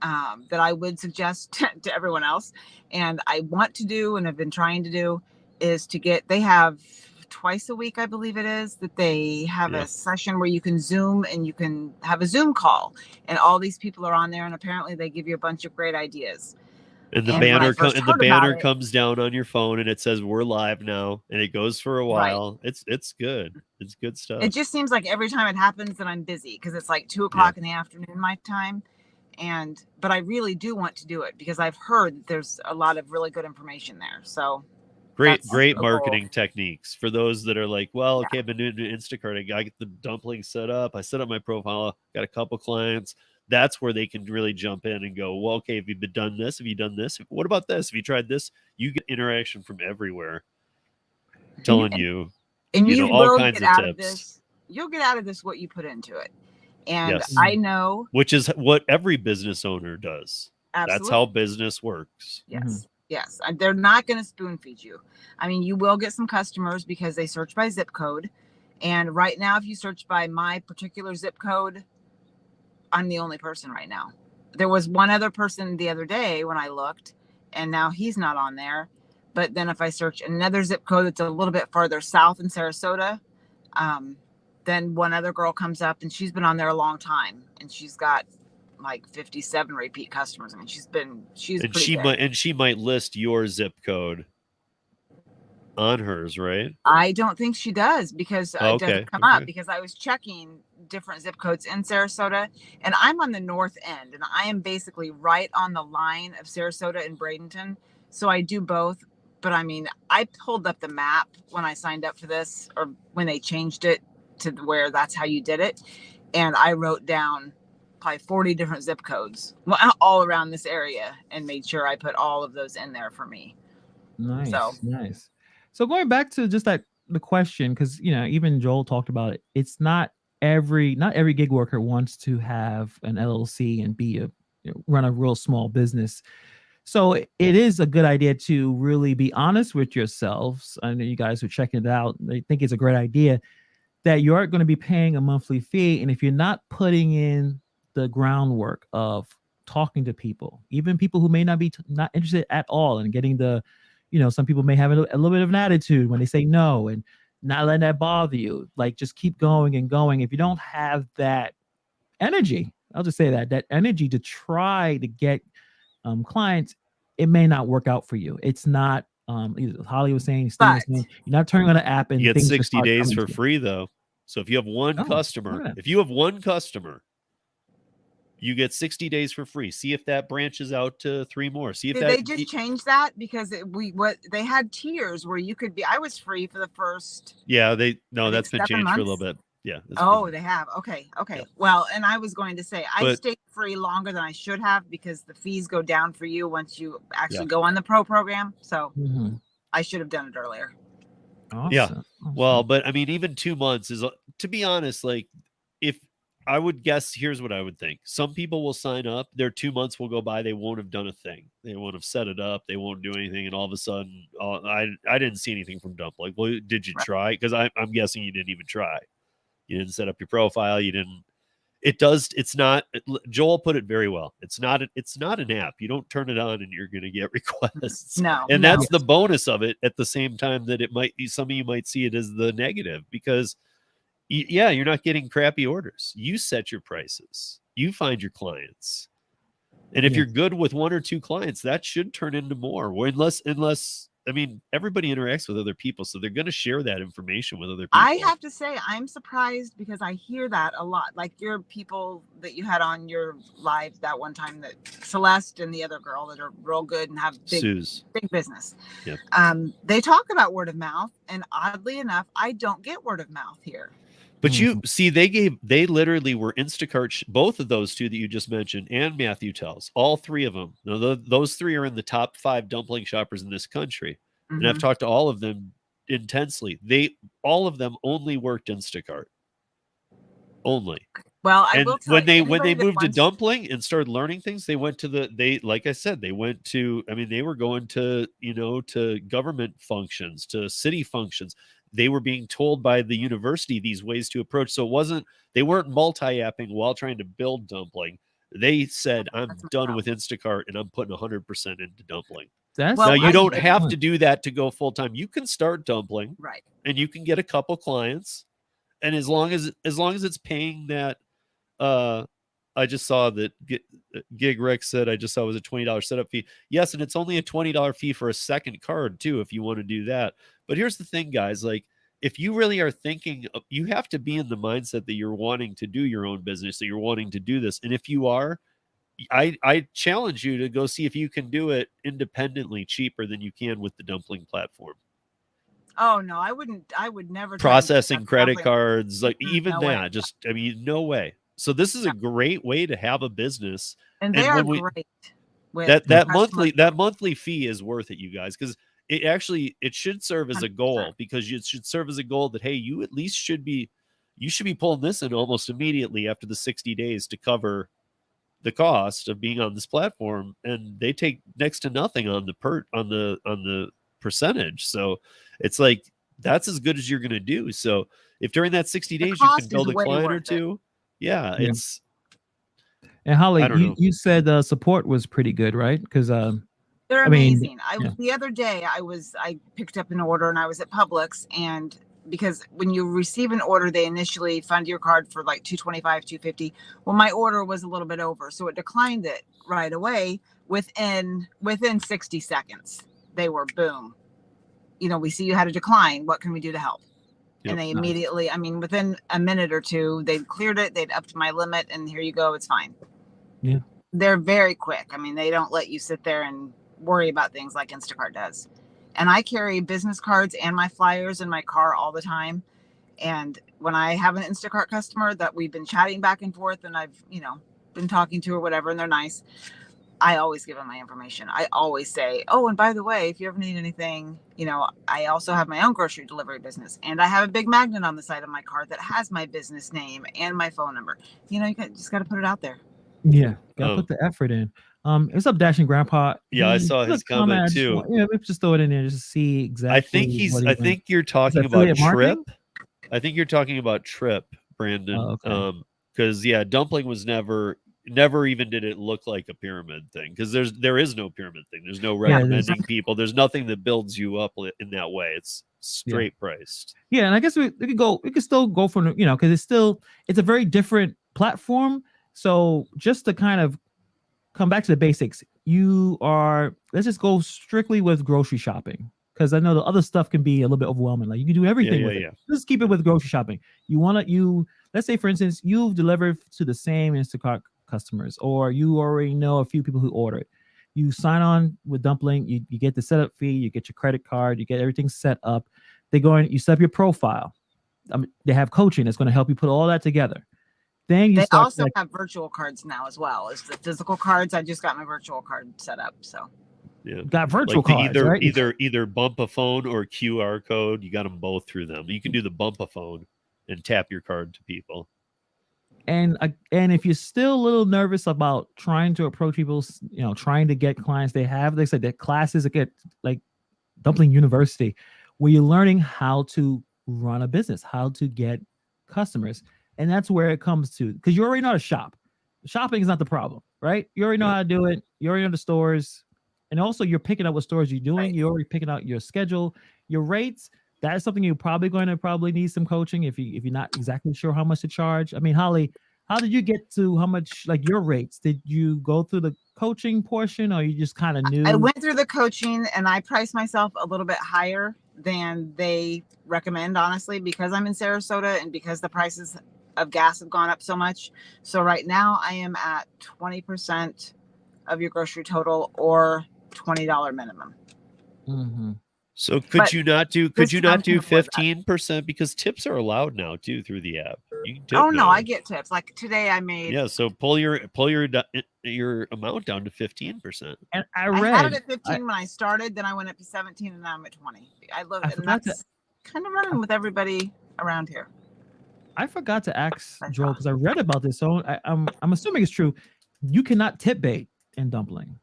that I would suggest to everyone else, and I want to do and have been trying to do, is they have twice a week, I believe it is, that they have a session where you can Zoom and you can have a Zoom call, and all these people are on there, and apparently they give you a bunch of great ideas. And the banner comes down on your phone and it says we're live now, and it goes for a while. Right. It's good. It's good stuff. It just seems like every time it happens that I'm busy, because it's like 2:00 in the afternoon my time. But I really do want to do it because I've heard that there's a lot of really good information there. So great marketing techniques for those that are like, well, okay, I've been doing Instacart. I get the Dumpling set up. I set up my profile. Got a couple clients. That's where they can really jump in and go, well, okay, have you done this? Have you done this? What about this? Have you tried this? You get interaction from everywhere telling you, and all kinds of tips. You'll get out of this what you put into it. And I know, which is what every business owner does. Absolutely. That's how business works. Yes. Mm-hmm. Yes. They're not going to spoon feed you. I mean, you will get some customers because they search by zip code. And right now, if you search by my particular zip code, I'm the only person right now. There was one other person the other day when I looked, and now he's not on there. But then if I search another zip code that's a little bit farther south in Sarasota, then one other girl comes up, and she's been on there a long time, and she's got like 57 repeat customers. I mean, she might list your zip code on hers, right? I don't think she does, because it doesn't come up, because I was checking different zip codes in Sarasota, and I'm on the north end, and I am basically right on the line of Sarasota and Bradenton. So I do both. But I mean, I pulled up the map when I signed up for this, or when they changed it to where that's how you did it. And I wrote down probably 40 different zip codes all around this area and made sure I put all of those in there for me. Nice. So going back to just the question, because, even Joel talked about it. It's not every gig worker wants to have an LLC and run a real small business. So it is a good idea to really be honest with yourselves. I know you guys are checking it out. They think it's a great idea that you're going to be paying a monthly fee. And if you're not putting in the groundwork of talking to people, even people who may not be not interested at all, and getting some people may have a little bit of an attitude when they say no, and not letting that bother you. Like, just keep going and going. If you don't have that energy I'll just say that energy to try to get clients, it may not work out for you. It's not. Holly was saying, Steve was saying, you're not turning on an app and you get things 60 days for free though. So if you have one customer, you get 60 days for free. See if that branches out to 3 more. See if they just changed that because they had tiers where you could be. I was free for the first. Yeah, that's been changed for a little bit. Yeah. They have. Okay. Yeah. Well, and I was going to say I stayed free longer than I should have because the fees go down for you once you actually go on the pro program. So I should have done it earlier. Awesome. Yeah. Awesome. Well, but I mean, even 2 months is, to be honest, like if I would guess, here's what I would think. Some people will sign up, their 2 months will go by, they won't have done a thing. They won't have set it up, they won't do anything, and all of a sudden, I didn't see anything from Dumpling. Well, did you try? Because I'm guessing you didn't even try. You didn't set up your profile. You didn't. It's not. Joel put it very well. It's not an app. You don't turn it on and you're going to get requests. And that's the bonus of it. At the same time that it might be, some of you might see it as the negative because, you're not getting crappy orders. You set your prices. You find your clients, and if you're good with 1 or 2 clients, that should turn into more. Unless. I mean, everybody interacts with other people, so they're going to share that information with other people. I have to say, I'm surprised because I hear that a lot. Like your people that you had on your live that one time, that Celeste and the other girl that are real good and have big business. Yep. They talk about word of mouth, and oddly enough, I don't get word of mouth here. But you see, they literally were Instacart, both of those 2 that you just mentioned, and Matthew Tells, all 3 of them. Now, those 3 are in the top 5 dumpling shoppers in this country. And I've talked to all of them intensely. All of them only worked Instacart. Only. Well, when they moved to Dumpling and started learning things, they went to like I said, they went to, I mean, they were going to, to government functions, to city functions. They were being told by the university these ways to approach. So they weren't multi-apping while trying to build Dumpling. They said, I'm done with Instacart and I'm putting 100% into Dumpling. Now you don't have to do that to go full time. You can start Dumpling, right? And you can get a couple clients, and as long as it's paying that. I just saw that Gig Rex said I just saw it was a $20 setup fee. Yes, and it's only a $20 fee for a second card too, if you want to do that. But here's the thing, guys. Like, if you really are thinking, you have to be in the mindset that you're wanting to do your own business, that you're wanting to do this. And if you are, I challenge you to go see if you can do it independently, cheaper than you can with the Dumpling platform. Oh no, I wouldn't. I would never. Processing credit cards, like even that. Just, I mean, no way. So this is a great way to have a business, and they are great. That monthly fee is worth it, you guys, because it should serve as a goal, because it should serve as a goal that, hey, you at least should be pulling this in almost immediately after the 60 days to cover the cost of being on this platform, and they take next to nothing on the percentage. So it's like that's as good as you're going to do. So if during that 60 days you can build a client or 2. Yeah, it's. And Holly, you said support was pretty good, right? Because they're amazing. The other day I picked up an order and I was at Publix, and because when you receive an order, they initially fund your card for like $225, $250. Well, my order was a little bit over, so it declined it right away. Within 60 seconds, they were boom. We see you had a decline. What can we do to help? Yep. And they immediately, within a minute or 2, they'd cleared it. They'd upped my limit, and here you go. It's fine. Yeah. They're very quick. They don't let you sit there and worry about things like Instacart does. And I carry business cards and my flyers in my car all the time. And when I have an Instacart customer that we've been chatting back and forth and I've, been talking to or whatever, and they're nice, I always give them my information. I always say, oh, and by the way, if you ever need anything, I also have my own grocery delivery business, and I have a big magnet on the side of my card that has my business name and my phone number. You just got to put it out there. Yeah. Got to put the effort in. What's up, Dashing Grandpa? Yeah, I saw his comment too. Let's just throw it in there just to see exactly. I think you're talking about Trip. I think you're talking about Trip, Brandon. Oh, okay. Because Dumpling was never even did it look like a pyramid thing, because there is no pyramid thing. There's no recommending people. There's nothing that builds you up in that way. It's straight priced. Yeah, and I guess we could still go from because it's a very different platform. So just to kind of come back to the basics, let's just go strictly with grocery shopping, because I know the other stuff can be a little bit overwhelming. Like you can do everything with it. Just keep it with grocery shopping. Let's say for instance, you've delivered to the same Instacart customers, or you already know a few people who ordered. You sign on with Dumpling, you get the setup fee, you get your credit card, you get everything set up. You set up your profile. They have coaching that's going to help you put all that together. Then they also have virtual cards now as well as the physical cards. I just got my virtual card set up. So got virtual cards, right? Either bump a phone or QR code. You got them both through them. You can do the bump a phone and tap your card to people. And if you're still a little nervous about trying to approach people, trying to get clients, they said that classes get like Dumpling University, where you're learning how to run a business, how to get customers. And that's where it comes to, because you already know how to shop. Shopping is not the problem, right? You already know how to do it. You already know the stores. And also you're picking up what stores you're doing. Right. You're already picking out your schedule, your rates. That is something you're probably going to need some coaching if you're not exactly sure how much to charge. I mean, Holly, how did you get to how much, like your rates? Did you go through the coaching portion, or you just kind of knew? I went through the coaching and I priced myself a little bit higher than they recommend, honestly, because I'm in Sarasota and because the prices of gas have gone up so much. So right now I am at 20% of your grocery total or $20 minimum. Mm-hmm. So could you not do 15%, because tips are allowed now too through the app? You can tip no, I get tips. Like today I made. So pull your amount down to 15%. And I had it at 15 when I started, then I went up to 17, and now I'm at 20. I love it, and that's kind of running with everybody around here. I forgot to ask Joel, because I read about this, so I'm assuming it's true. You cannot tip bait in Dumpling.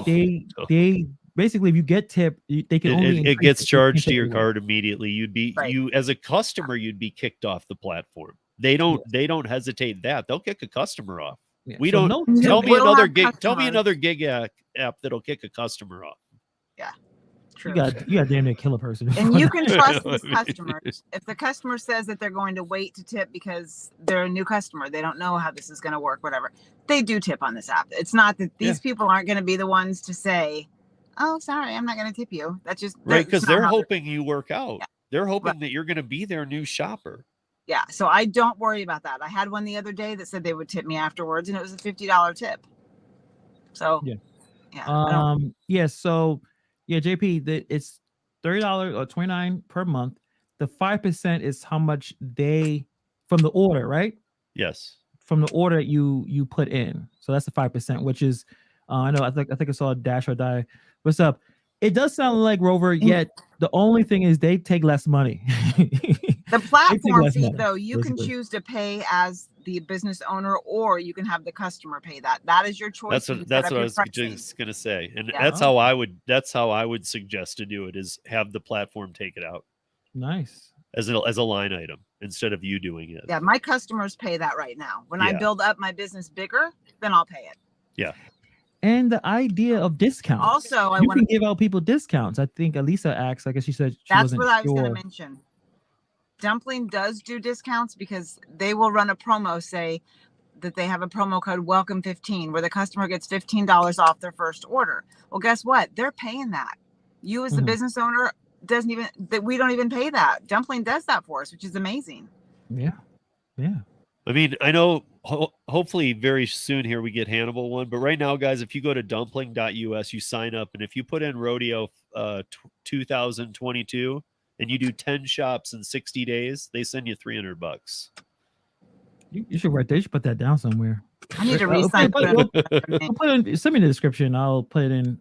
They basically, if you get tip, they can only. It gets charged to your card immediately. You as a customer, you'd be kicked off the platform. They don't hesitate that. They'll kick a customer off. Yeah. We don't. Tell me another gig app that'll kick a customer off. Yeah. True. You got damn near kill a person. And you can trust these customers. If the customer says that they're going to wait to tip because they're a new customer, they don't know how this is going to work, whatever, they do tip on this app. It's not that these people aren't going to be the ones to say, oh, sorry, I'm not going to tip you. That's just right, because they're hoping you work out. Yeah. They're hoping that you're going to be their new shopper. Yeah, so I don't worry about that. I had one the other day that said they would tip me afterwards, and it was a $50 tip. So JP, it's $30 or $29 per month. The 5% is how much from the order, right? Yes. From the order you put in. So that's the 5%, which is I think I saw Dash or Die. What's up? It does sound like Rover, yet the only thing is they take less money. The platform fee, though, you can choose to pay as the business owner, or you can have the customer pay that. That is your choice. That's what I was just gonna say, and that's how I would suggest to do it, is have the platform take it out. Nice. As a line item instead of you doing it. Yeah, my customers pay that right now. When I build up my business bigger, then I'll pay it. Yeah. And the idea of discounts. Also, you can give out people discounts. I think Elisa asked, I guess she said that's what I was going to mention. Dumpling does do discounts because they will run a promo, say that they have a promo code welcome 15, where the customer gets $15 off their first order. Well, guess what? They're paying that. You as the business owner we don't even pay that. Dumpling does that for us, which is amazing. Yeah. I mean, I know hopefully very soon here we get Hannibal one, but right now, guys, if you go to dumpling.us, you sign up, and if you put in Rodeo 2022 and you do 10 shops in 60 days, they send you $300. You should write that. You should put that down somewhere. I need to re-sign. Send me the description. I'll put it in.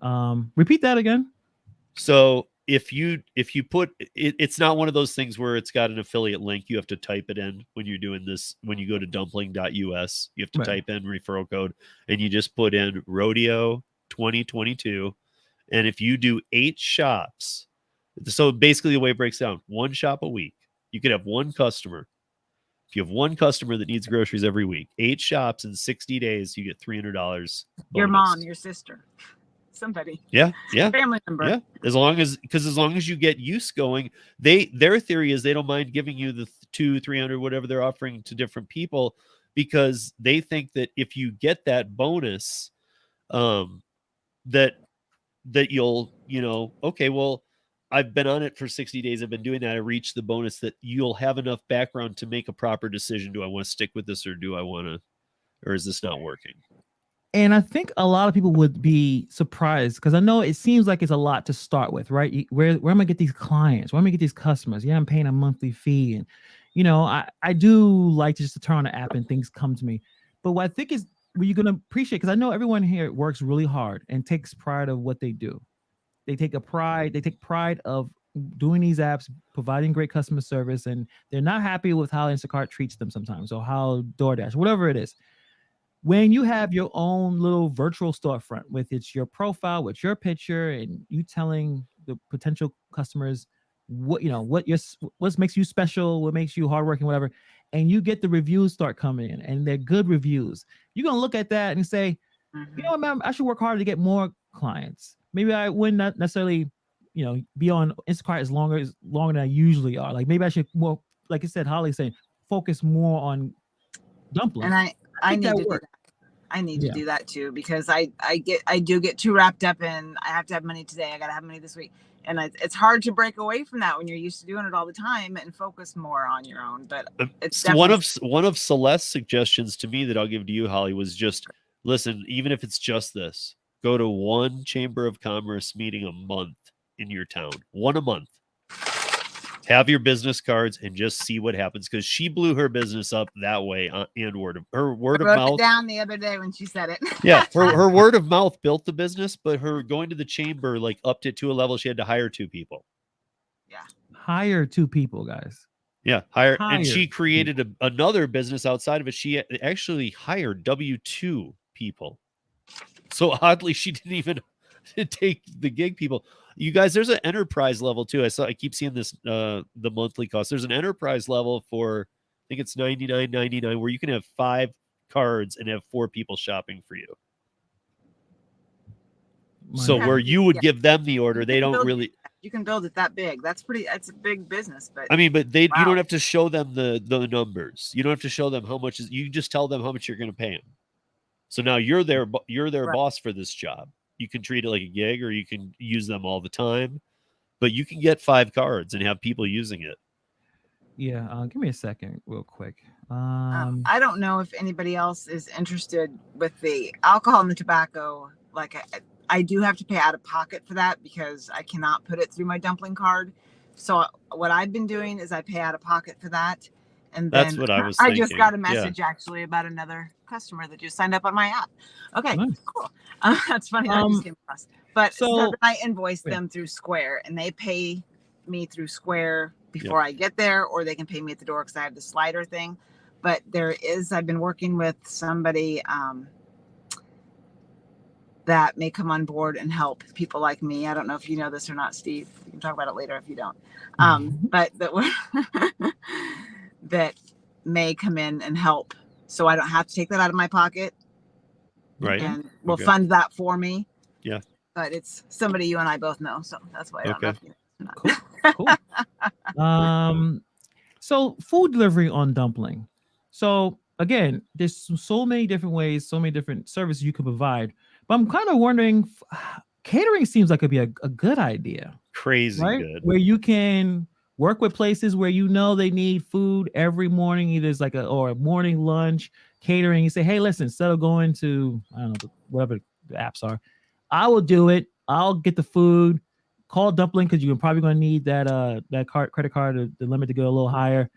Repeat that again. So if you put it's not one of those things where it's got an affiliate link. You have to type it in when you're doing this. When you go to dumpling.us, you have to type in referral code, and you just put in Rodeo 2022. And if you do 8 shops, so basically the way it breaks down, 1 shop a week, you could have 1 customer. If you have 1 customer that needs groceries every week, 8 shops in 60 days, you get $300. Your mom, your sister, somebody. Yeah. Family member. Yeah. As long as you get use going, their theory is they don't mind giving you the $200, $300, whatever they're offering to different people, because they think that if you get that bonus, that you'll, okay, well, I've been on it for 60 days. I've been doing that. I reached the bonus, that you'll have enough background to make a proper decision. Do I want to stick with this, or is this not working? And I think a lot of people would be surprised, because I know it seems like it's a lot to start with, right? Where am I going to get these clients? Where am I going to get these customers? Yeah, I'm paying a monthly fee. And, I do like just to turn on the app and things come to me. But what I think is what you're going to appreciate, because I know everyone here works really hard and takes pride of what they do. They take pride of doing these apps, providing great customer service, and they're not happy with how Instacart treats them sometimes, or how Doordash, whatever it is. When you have your own little virtual storefront with your profile, with your picture, and you telling the potential customers what makes you special, what makes you hardworking, whatever, and you get the reviews start coming in, and they're good reviews, you're gonna look at that and say, you know what, man, I should work harder to get more clients. Maybe I wouldn't not necessarily, be on Instacart as longer than I usually are. Like maybe I should more, like I said, Holly's saying, focus more on Dumpling. And I need to do that. I need to do that too, because I do get too wrapped up in, I have to have money today, I gotta have money this week, and it's hard to break away from that when you're used to doing it all the time and focus more on your own. But it's one of Celeste's suggestions to me that I'll give to you, Holly, was just listen. Even if it's just this, go to one Chamber of Commerce meeting a month in your town, one a month. Have your business cards and just see what happens, because she blew her business up that way, and word of mouth. It down the other day when she said it. Yeah, her word of mouth built the business, but her going to the chamber upped it to a level she had to hire 2 people. Yeah, hire 2 people, guys. Yeah, hire. And she created another business outside of it. She actually hired W-2 people. So oddly, she didn't even take the gig people. You guys, there's an enterprise level too. I keep seeing this, the monthly cost. There's an enterprise level for, I think it's $99.99, where you can have 5 cards and have 4 people shopping for you. So where you would give them the order, they don't really. You can build it that big. That's a big business. But I mean, but you don't have to show them the numbers. You don't have to show them how much you just tell them how much you're going to pay them. So now you're their boss for this job. You can treat it like a gig, or you can use them all the time, but you can get 5 cards and have people using it. Yeah. Give me a second real quick. I don't know if anybody else is interested with the alcohol and the tobacco. Like I do have to pay out of pocket for that, because I cannot put it through my Dumpling card. So what I've been doing is I pay out of pocket for that. And then that's what I was thinking. I just got a message actually about another customer that just signed up on my app. Okay, nice. Cool. That's funny. I just came across. But so I invoice them through Square, and they pay me through Square before I get there, or they can pay me at the door because I have the slider thing. But I've been working with somebody that may come on board and help people like me. I don't know if you know this or not, Steve. We can talk about it later if you don't. But that may come in and help, so I don't have to take that out of my pocket. Right. And will fund that for me. Yeah. But it's somebody you and I both know, so that's why I don't know if you know or not. Cool. So food delivery on Dumpling. So again, there's so many different ways, so many different services you could provide. But I'm kind of wondering, catering seems like it'd be a good idea. Crazy right? Good. Where you can work with places where they need food every morning, either it's or a morning lunch, catering. You say, hey, listen, instead of going to, I don't know, whatever the apps are, I will do it. I'll get the food. Call Dumpling, because you're probably going to need that credit card, the limit to go a little higher,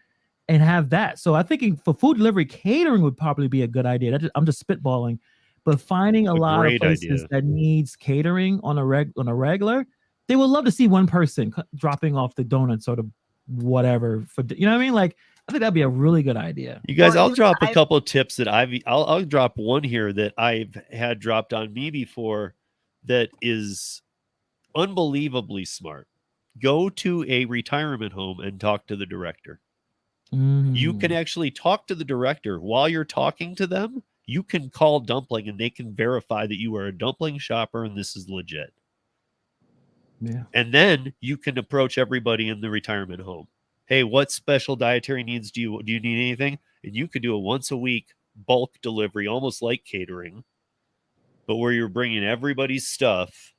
and have that. So I'm thinking for food delivery, catering would probably be a good idea. I'm just spitballing, but finding a lot of places that needs catering on a regular, they would love to see one person dropping off the donuts or the whatever for, you know what I mean? Like, I think that'd be a really good idea. You guys, I'll drop a couple of tips that I'll drop one here that I've had dropped on me before that is unbelievably smart. Go to a retirement home and talk to the director. You can actually talk to the director while you're talking to them. You can call Dumpling and they can verify that you are a Dumpling shopper and this is legit. Yeah. And then you can approach everybody in the retirement home. Hey, what special dietary needs do you need anything? And you could do a once a week bulk delivery, almost like catering, but where you're bringing everybody's stuff.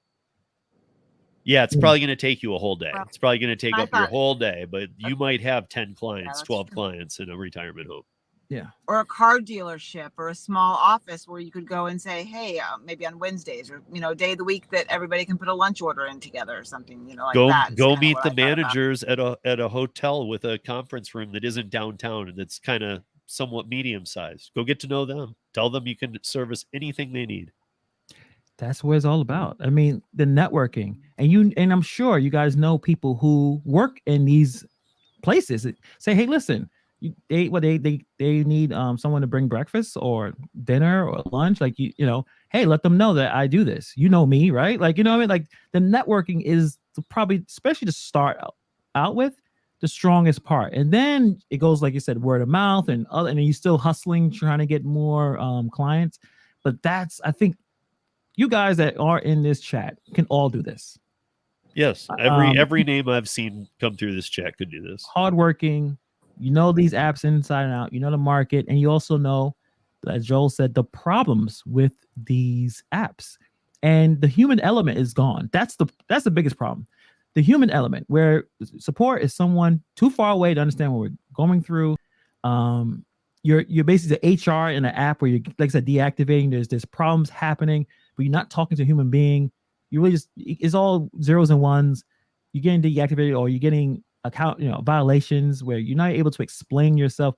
Yeah, it's probably going to take you a whole day. It's probably going to take up your whole day, but you might have 10 clients, 12 clients in a retirement home. Yeah. Or a car dealership or a small office where you could go and say, hey, maybe on Wednesdays or, day of the week that everybody can put a lunch order in together or something, like that. Go meet the managers at a hotel with a conference room that isn't downtown and that's kind of somewhat medium sized. Go get to know them. Tell them you can service anything they need. That's what it's all about. I mean, the networking, and I'm sure you guys know people who work in these places. Say, hey, listen, they need someone to bring breakfast or dinner or lunch. Like hey, let them know that I do this. You know me, right? Like what I mean. Like the networking is probably, especially to start out with, the strongest part, and then it goes, like you said, word of mouth and you're still hustling, trying to get more clients. But that's, I think, you guys that are in this chat can all do this. Yes, every name I've seen come through this chat could do this. Hardworking, these apps inside and out, the market, and you also know, as Joel said, the problems with these apps, and the human element is gone. That's the biggest problem. The human element, where support is someone too far away to understand what we're going through. You're basically the HR in an app where you're, like I said, deactivating. There's problems happening, but you're not talking to a human being. You really it's all zeros and ones. You're getting deactivated, or you're getting account violations where you're not able to explain yourself.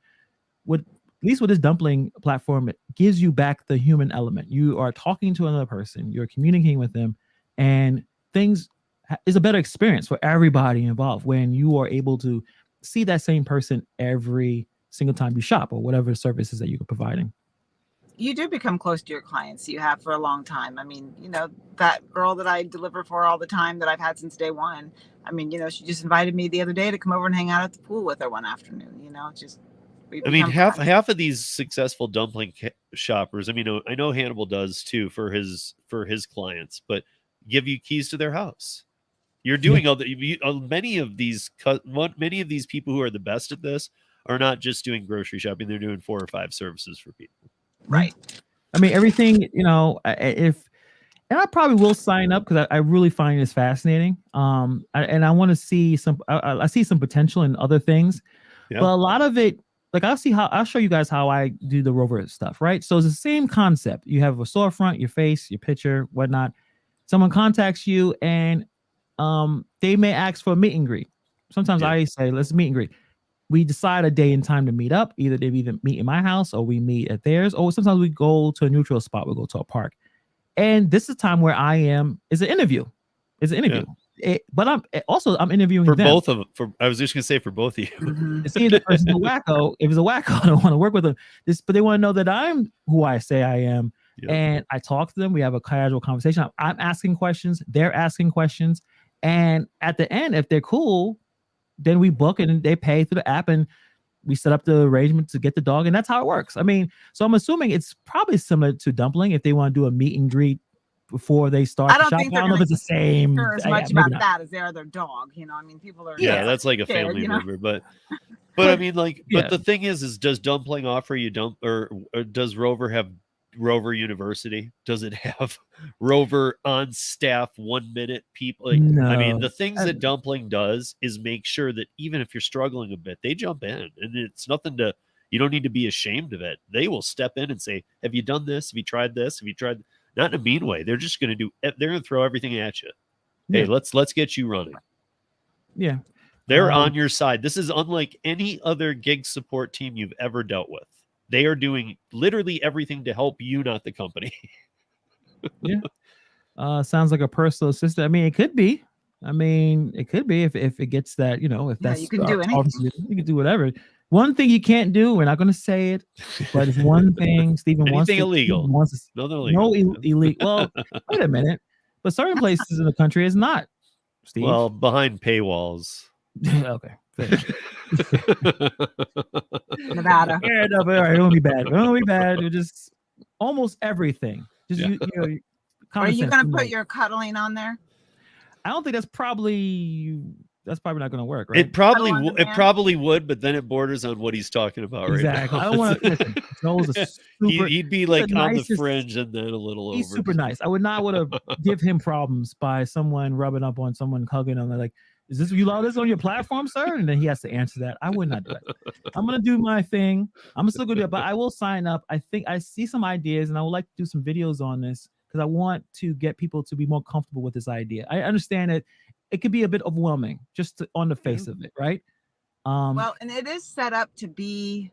At least with this Dumpling platform, it gives you back the human element. You are talking to another person, you're communicating with them, and things is a better experience for everybody involved when you are able to see that same person every single time you shop, or whatever services that you're providing. You do become close to your clients. You have for a long time. I mean, that girl that I deliver for all the time that I've had since day one. I mean, she just invited me the other day to come over and hang out at the pool with her one afternoon. Half of these successful Dumpling shoppers. I mean, I know Hannibal does too for his clients, but give you keys to their house. You're doing many of these people who are the best at this are not just doing grocery shopping. They're doing 4 or 5 services for people. Right. I mean, everything, and I probably will sign up because I really find this fascinating. And I want to see I see some potential in other things, but a lot of it, like I'll show you guys how I do the Rover stuff, right? So it's the same concept. You have a storefront, your face, your picture, whatnot. Someone contacts you and they may ask for a meet and greet. Sometimes I say, let's meet and greet. We decide a day and time to meet up. Either they meet in my house or we meet at theirs, or sometimes we go to a neutral spot. We'll go to a park. And this is the time where I am is an interview. It's an interview. But I'm interviewing for them. Both of them. I was just gonna say for both of you. Mm-hmm. See if the person's a wacko. If it's a wacko, I don't want to work with them. But they want to know that I'm who I say I am. And I talk to them. We have a casual conversation. I'm asking questions. They're asking questions. And at the end, if they're cool, then we book it and they pay through the app and we set up the arrangement to get the dog. And that's how it works. I mean, so I'm assuming it's probably similar to Dumpling if they want to do a meet and greet before they start the shop. I don't know if it's the same. As much about that as they are their dog. I mean, people are. Yeah, that's like a family member. But I mean, but the thing is does Dumpling offer you or does Rover have Rover University? Does it have Rover on staff 1 minute people? No. I mean, the things that Dumpling does is make sure that even if you're struggling a bit, they jump in, and it's nothing you don't need to be ashamed of it. They will step in and say, have you done this? Have you tried this? Have you tried? Not in a mean way. They're just going to they're going to throw everything at you. Hey, let's get you running. Yeah. They're on your side. This is unlike any other gig support team you've ever dealt with. They are doing literally everything to help you, not the company. Sounds like a personal assistant. I mean, it could be. If it gets that, if that's you can do anything. You can do whatever. One thing you can't do, we're not going to say it, but it's one thing Stephen wants to. Illegal. No illegal. Well, wait a minute. But certain places in the country is not, Steve. Well, behind paywalls. Okay. Nevada. Yeah, no, but all right, it won't be bad. It won't be bad. It just almost everything. Just Are you going to put your cuddling on there? I don't think that's probably that's probably not going to work, right? It probably would, but then it borders on what he's talking about exactly. right now. I don't want to listen. Joel's a super. He'd be like on the fringe and then a little he's over. super nice. I would not want to give him problems by someone rubbing up on someone, hugging him. Like, is this you allow this on your platform, sir? And then he has to answer that. I would not do that. I'm gonna do my thing. I'm still gonna do it, but I will sign up. I think I see some ideas, and I would like to do some videos on this because I want to get people to be more comfortable with this idea. I understand that it could be a bit overwhelming just on the face of it, right? Well, and it is set up to be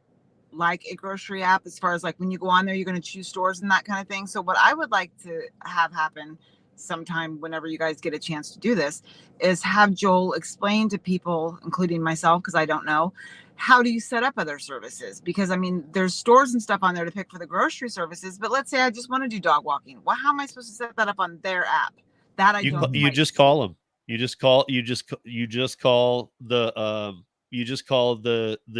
like a grocery app as far as like when you go on there, you're going to choose stores and that kind of thing. So what I would like to have happen sometime whenever you guys get a chance to do this is have Joel explain to people, including myself, because I don't know, how do you set up other services? Because I mean, there's stores and stuff on there to pick for the grocery services, but let's say I just want to do dog walking. Well, how am I supposed to set that up on their app? That I don't. You just call them. You just call the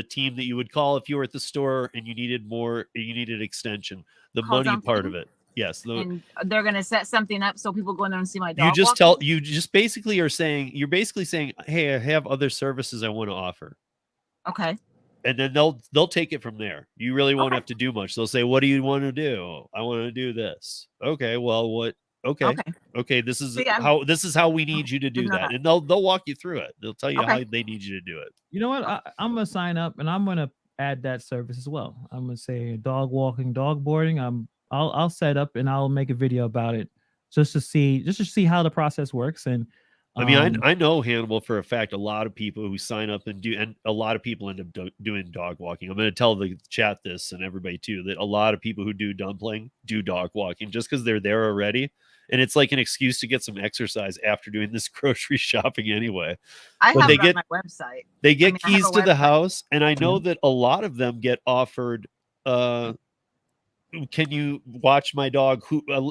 team that you would call if you were at the store and you needed extension. The Call money Dumpling? Part of it. Yes. And they're going to set something up so people go in there and see my dog. You just basically are saying, hey, I have other services I want to offer. Okay. And then they'll take it from there. You really won't have to do much. They'll say, what do you want to do? I want to do this. Okay. Well, what? Okay. This is how we need you to do that. And they'll walk you through it. They'll tell you how they need you to do it. You know what? I'm going to sign up and I'm going to add that service as well. I'm going to say dog walking, dog boarding. I'll set up and I'll make a video about it just to see how the process works. And I mean, I know Hannibal for a fact. A lot of people who sign up and a lot of people end up doing dog walking. I'm going to tell the chat this and everybody too, that a lot of people who do Dumpling do dog walking just because they're there already. And it's like an excuse to get some exercise after doing this grocery shopping anyway. I have it on my website. They get keys to the house. And I know that a lot of them get offered, can you watch my dog?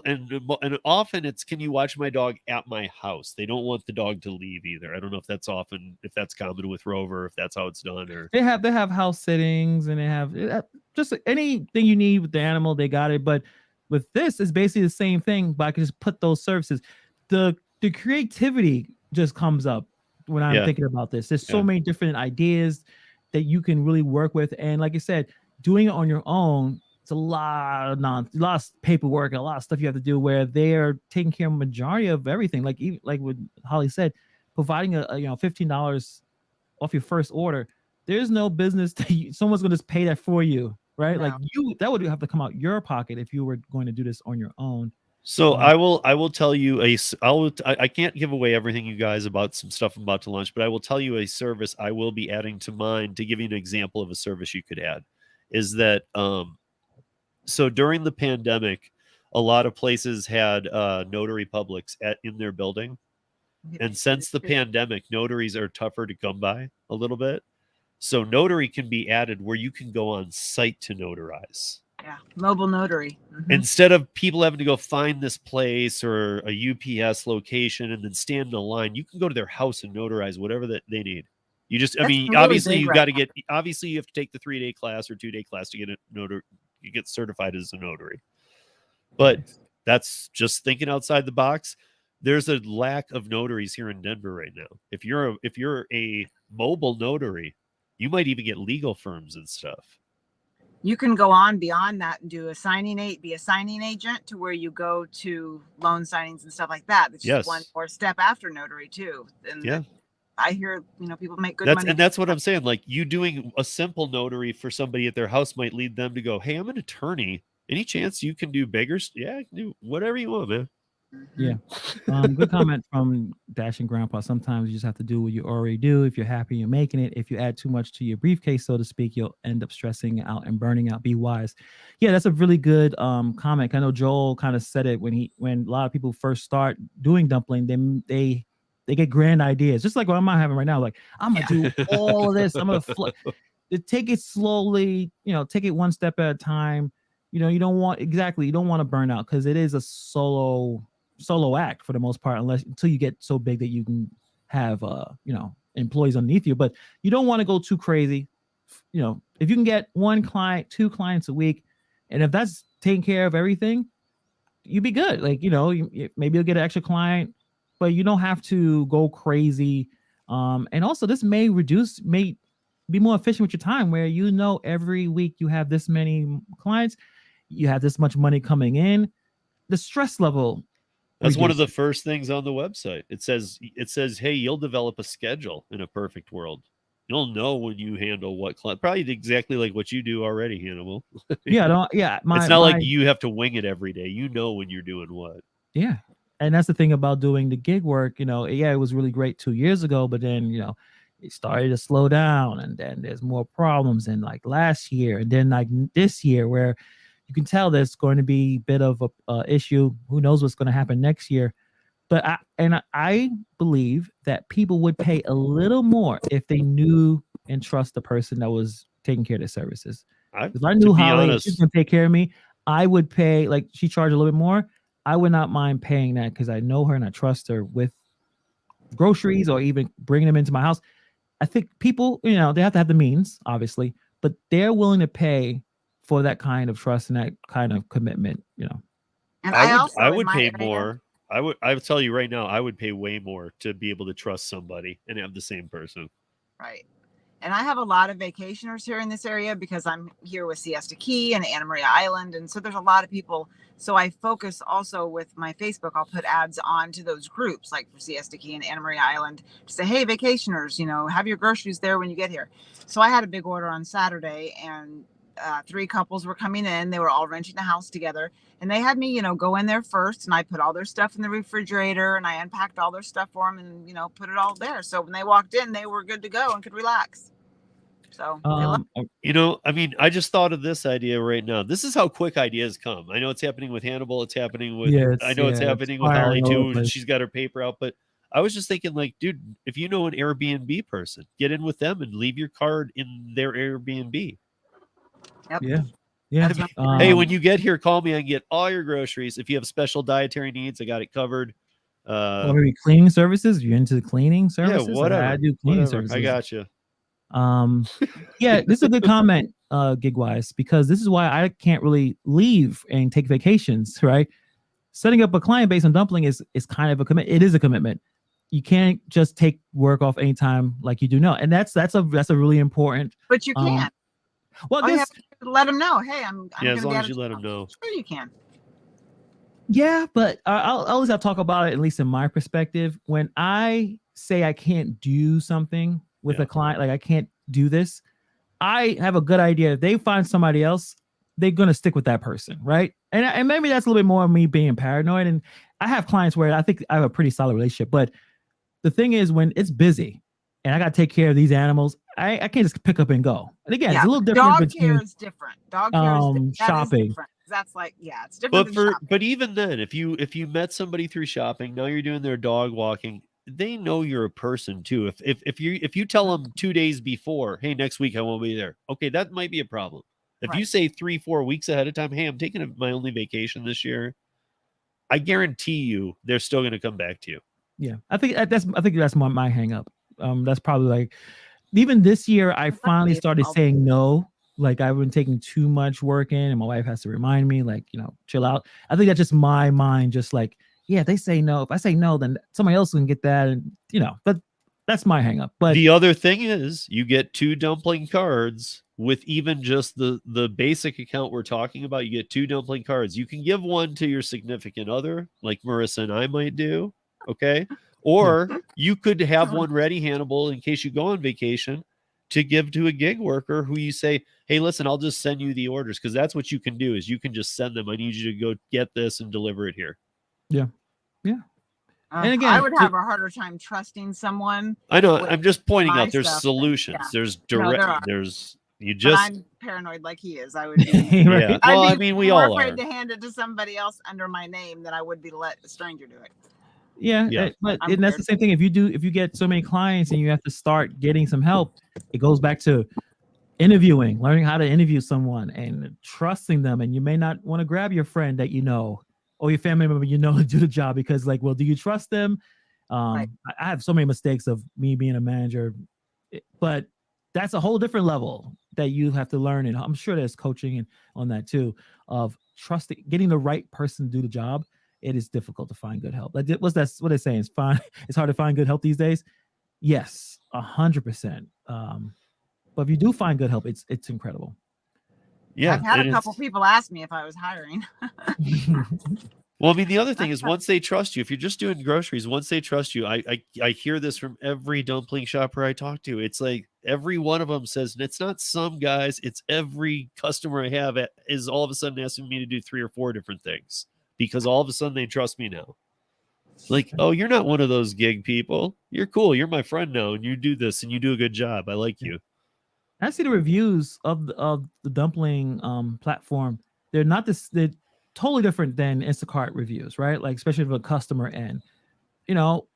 And often it's, can you watch my dog at my house? They don't want the dog to leave either. I don't know if that's common with Rover, if that's how it's done. Or they have house sittings and they have just anything you need with the animal. They got it. But with this, it's basically the same thing, but I can just put those services. The creativity just comes up when I'm thinking about this. There's so many different ideas that you can really work with. And like I said, doing it on your own, it's a lot of paperwork, a lot of stuff you have to do where they're taking care of the majority of everything. Like what Holly said, providing a $15 off your first order. There's no business that someone's going to just pay that for you. Right, no. Like that would have to come out your pocket if you were going to do this on your own. So I will tell you I can't give away everything, you guys, about some stuff I'm about to launch, but I will tell you a service I will be adding to mine. To give you an example of a service you could add, is that so during the pandemic, a lot of places had notary publics in their building, and since the pandemic, notaries are tougher to come by a little bit. So notary can be added where you can go on site to notarize. Yeah, mobile notary. Mm-hmm. Instead of people having to go find this place or a UPS location and then stand in a line, you can go to their house and notarize whatever that they need. You just, obviously you got to get, obviously you have to take the 3-day class or 2-day class to get a notary. You get certified as a notary. But that's just thinking outside the box. There's a lack of notaries here in Denver right now. If you're a mobile notary, you might even get legal firms and stuff. You can go on beyond that and do be a signing agent to where you go to loan signings and stuff like that. That's just one more step after notary too. And I hear, people make good money. And that's what I'm saying. Like, you doing a simple notary for somebody at their house might lead them to go, hey, I'm an attorney. Any chance you can do bigger? Yeah, I can do whatever you want, man. Yeah. Good comment from Dash and Grandpa. Sometimes you just have to do what you already do. If you're happy, you're making it. If you add too much to your briefcase, so to speak, you'll end up stressing out and burning out. Be wise. Yeah, that's a really good comment. I know Joel kind of said it when a lot of people first start doing Dumpling, they get grand ideas, just like what I'm having right now. Like, I'm gonna do all of this. I'm gonna take it slowly. Take it one step at a time. You don't want to burn out, because it is a solo act for the most part, until you get so big that you can have employees underneath you. But you don't want to go too crazy. If you can get 1 client, 2 clients a week, and if that's taking care of everything, you'd be good. Like, maybe you'll get an extra client, but you don't have to go crazy And also this may be more efficient with your time, where every week you have this many clients, you have this much money coming in. The stress level. That's one of the first things on the website. It says, hey, you'll develop a schedule in a perfect world. You'll know when you handle what client. Probably exactly like what you do already, Hannibal. It's not like you have to wing it every day. You know when you're doing what. Yeah. And that's the thing about doing the gig work. It was really great 2 years ago, but then, it started to slow down, and then there's more problems in like last year, and then like this year, where you can tell there's going to be a bit of a issue. Who knows what's going to happen next year? But I believe that people would pay a little more if they knew and trust the person that was taking care of their services. If I knew Holly, she's going to take care of me, I would pay. Like, she charged a little bit more, I would not mind paying that, because I know her and I trust her with groceries or even bringing them into my house. I think people, they have to have the means, obviously, but they're willing to pay for that kind of trust and that kind of commitment, And I would pay more. I would tell you right now, I would pay way more to be able to trust somebody and have the same person. Right. And I have a lot of vacationers here in this area, because I'm here with Siesta Key and Anna Maria Island. And so there's a lot of people. So I focus also with my Facebook. I'll put ads on to those groups, like for Siesta Key and Anna Maria Island, to say, hey, vacationers, have your groceries there when you get here. So I had a big order on Saturday, and 3 couples were coming in. They were all renting a house together, and they had me, go in there first, and I put all their stuff in the refrigerator, and I unpacked all their stuff for them, and, put it all there. So when they walked in, they were good to go and could relax. So, I just thought of this idea right now. This is how quick ideas come. I know it's happening with Hannibal. It's happening with, it's happening with Holly too. She's got her paper out, but I was just thinking, like, dude, if you know an Airbnb person, get in with them and leave your card in their Airbnb. Yep. Yeah. Hey, when you get here, call me. I can get all your groceries. If you have special dietary needs, I got it covered. Or maybe cleaning services. You're into cleaning services? Yeah, whatever. I do cleaning services. I got you. Yeah, this is a good comment, Gigwise, because this is why I can't really leave and take vacations, right? Setting up a client base on Dumpling is kind of a commitment. It is a commitment. You can't just take work off anytime like you do now, and that's a really important. But you can. Well, I guess let them know. Hey, I'm as long as you let them know. Sure, you can. Yeah, but I'll always have to talk about it, at least in my perspective. When I say I can't do something with a client, like I can't do this, I have a good idea. If they find somebody else, they're going to stick with that person, right? And maybe that's a little bit more of me being paranoid. And I have clients where I think I have a pretty solid relationship. But the thing is, when it's busy and I got to take care of these animals, I can't just pick up and go. And again, it's a little different. Dog care is different. Dog care is different. Shopping. That's like, it's different. But even then, if you met somebody through shopping, now you're doing their dog walking, they know you're a person too. If you tell them 2 days before, hey, next week I won't be there. Okay, that might be a problem. If you say 3-4 weeks ahead of time, hey, I'm taking my only vacation this year, I guarantee you they're still going to come back to you. Yeah, I think that's my hang up. That's probably like, even this year, I finally started saying no. Like, I've been taking too much work in, and my wife has to remind me, like, chill out. I think that's just my mind, just like, yeah, they say no. If I say no, then somebody else can get that, and but that's my hang up. But the other thing is, you get 2 Dumpling cards with even just the basic account we're talking about. You get 2 Dumpling cards. You can give one to your significant other, like Marissa and I might do. Okay. Or you could have one ready, Hannibal, in case you go on vacation, to give to a gig worker who you say, hey, listen, I'll just send you the orders. Because that's what you can do, is you can just send them. I need you to go get this and deliver it here. Yeah. And again, I would have a harder time trusting someone. I know. I'm just pointing out there's solutions. There's direct. I'm paranoid like he is. I would be. Yeah. Well, we all afraid are. to hand it to somebody else under my name than I would be to let a stranger do it. Yeah. But that's the same thing. If you get so many clients and you have to start getting some help, it goes back to interviewing, learning how to interview someone and trusting them. And you may not want to grab your friend that or your family member to do the job, because, like, well, do you trust them? I have so many mistakes of me being a manager, but that's a whole different level that you have to learn. And I'm sure there's coaching on that too, of trusting, getting the right person to do the job. It is difficult to find good help. Like, what they're saying is fine. It's hard to find good help these days. Yes, 100%. But if you do find good help, it's incredible. Yeah, I've had a couple people ask me if I was hiring. Well, I mean, the other thing is once they trust you, if you're just doing groceries, once they trust you, I hear this from every dumpling shopper I talk to. It's like every one of them says, and it's not some guys, it's every customer I have is all of a sudden asking me to do 3 or 4 different things because all of a sudden they trust me now. Like, oh, you're not one of those gig people. You're cool. You're my friend now, and you do this and you do a good job. I like you. I see the reviews of the dumpling platform. They're not this. They're totally different than Instacart reviews, right? Like especially for a customer end. You know,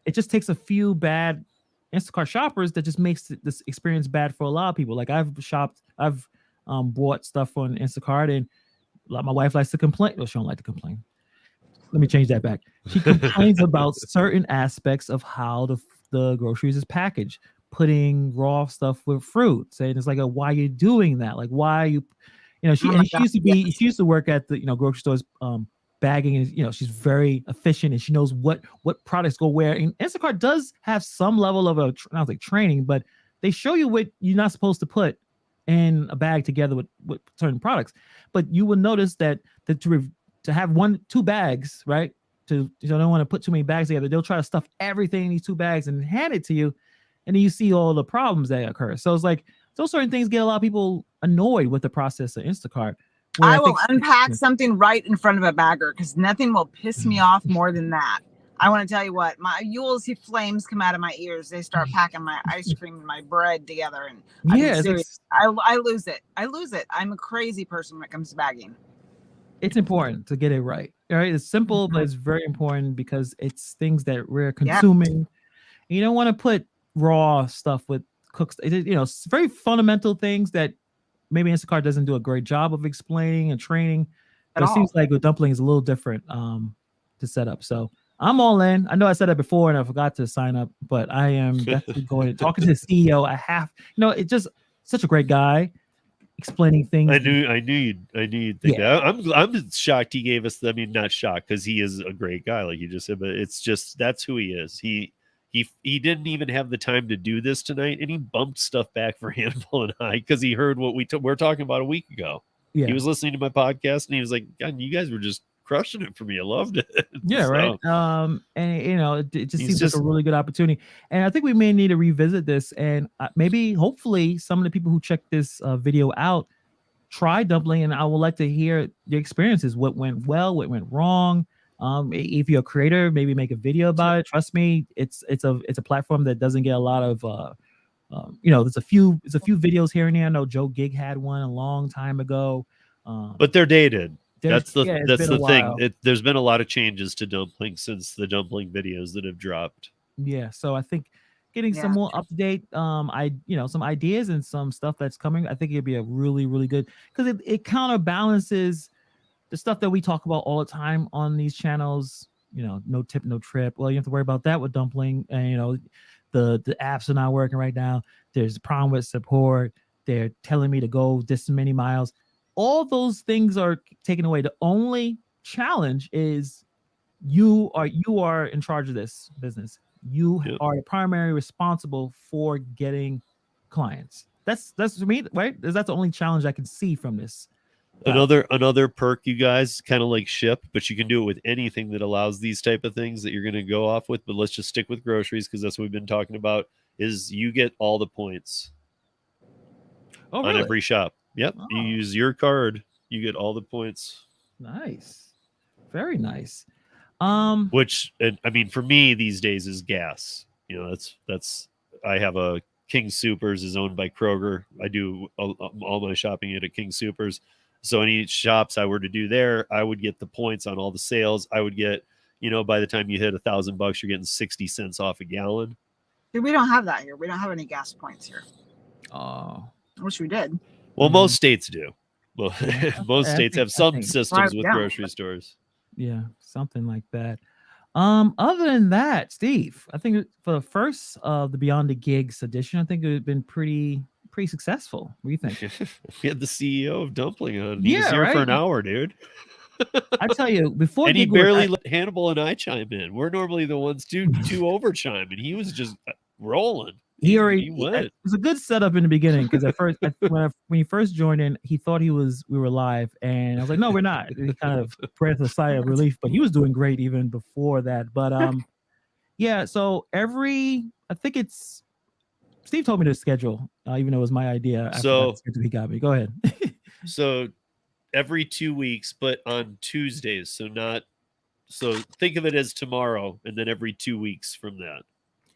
it just takes a few bad Instacart shoppers that just makes this experience bad for a lot of people. Like I've bought stuff on Instacart, and my wife likes to complain. Well, she don't like to complain. Let me change that back. She complains about certain aspects of how the groceries is packaged, putting raw stuff with fruit, saying it's like, why are you doing that? Like, why are you, she used to work at the, grocery stores, bagging, and, she's very efficient and she knows what products go where. And Instacart does have some level of training, but they show you what you're not supposed to put in a bag together with certain products. But you will notice that to have 1-2 bags, right? They don't want to put too many bags together. They'll try to stuff everything in these 2 bags and hand it to you. And then you see all the problems that occur. So it's like those certain things get a lot of people annoyed with the process of Instacart. I will unpack something right in front of a bagger because nothing will piss me off more than that. I want to tell you what, you will see flames come out of my ears. They start packing my ice cream and my bread together. And I lose it. I'm a crazy person when it comes to bagging. It's important to get it right. All right. It's simple, but it's very important because it's things that we're consuming. Yep. You don't want to put raw stuff with cooks. It's very fundamental things that maybe Instacart doesn't do a great job of explaining and training. But it seems like with dumpling is a little different to set up. So I'm all in. I know I said that before and I forgot to sign up, but I am definitely going to talking to the CEO. I have, it's just such a great guy explaining things. I knew you'd think that. I'm shocked he gave us. I mean, not shocked because he is a great guy, like you just said, but it's just that's who he is. He didn't even have the time to do this tonight, and he bumped stuff back for Hannibal and I because he heard what we were talking about a week ago. Yeah. He was listening to my podcast, and he was like, "God, you guys were just crushing it for me. I loved it." Yeah, right. And it just seems like a really good opportunity. And I think we may need to revisit this, and maybe, hopefully, some of the people who check this video out try dumpling, and I would like to hear your experiences. What went well? What went wrong? If you're a creator, maybe make a video about it. Trust me, it's a platform that doesn't get a lot of there's a few videos here and there. I know Joe Gig had one a long time ago, but they're dated. That's the thing. There's been a lot of changes to dumpling since the dumpling videos that have dropped. Yeah, so I think getting some more up to date, some ideas and some stuff that's coming. I think it'd be a really, really good because it counterbalances the stuff that we talk about all the time on these channels, no tip, no trip. Well, you have to worry about that with dumpling. And, the apps are not working right now. There's a problem with support. They're telling me to go this many miles. All those things are taken away. The only challenge is you are in charge of this business. You are the primary responsible for getting clients. That's for me, right? That's the only challenge I can see from this. Another perk, you guys, kind of like Ship, but you can do it with anything that allows these type of things that you're going to go off with. But let's just stick with groceries because that's what we've been talking about. Is you get all the points on every shop. Yep, you use your card, you get all the points. Nice, very nice. Which, I mean, for me these days is gas. That's I have a King Soopers is owned by Kroger. I do all my shopping at a King Soopers. So any shops I were to do there, I would get the points on all the sales. I would get, by the time you hit $1,000, you're getting 60 cents off a gallon. Dude, we don't have that here. We don't have any gas points here. Oh, I wish we did. Well, most states do. Well, most states have some systems with grocery stores. Yeah, something like that. Other than that, Steve, I think for the first of the Beyond the Gigs edition, I think it had been pretty successful. What do you think? We had the CEO of Dumpling on. He was here for an hour, dude. I tell you, before and he barely let Hannibal and I chime in. We're normally the ones two over chime, and he was just rolling. He already he went. It was a good setup in the beginning because at first when he first joined in, he thought we were live, and I was like, no, we're not. He kind of breathed a sigh of relief, but he was doing great even before that. But yeah. So I think it's Steve told me to schedule, even though it was my idea. So he got me. Go ahead. So every 2 weeks, but on Tuesdays. So think of it as tomorrow, and then every 2 weeks from that.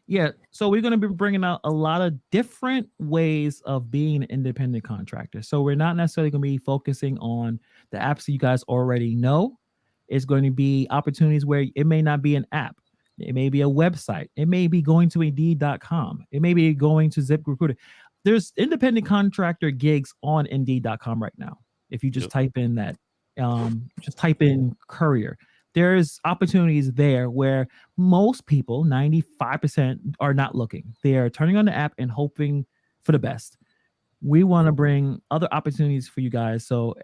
Yeah, so we're going to be bringing out a lot of different ways of being an independent contractor. So we're not necessarily going to be focusing on the apps that you guys already know. It's going to be opportunities where it may not be an app. It may be a website. It may be going to Indeed.com. It may be going to ZipRecruiter. There's independent contractor gigs on Indeed.com right now. If you just type in that, just type in courier. There's opportunities there where most people, 95%, are not looking. They are turning on the app and hoping for the best. We want to bring other opportunities for you guys. So,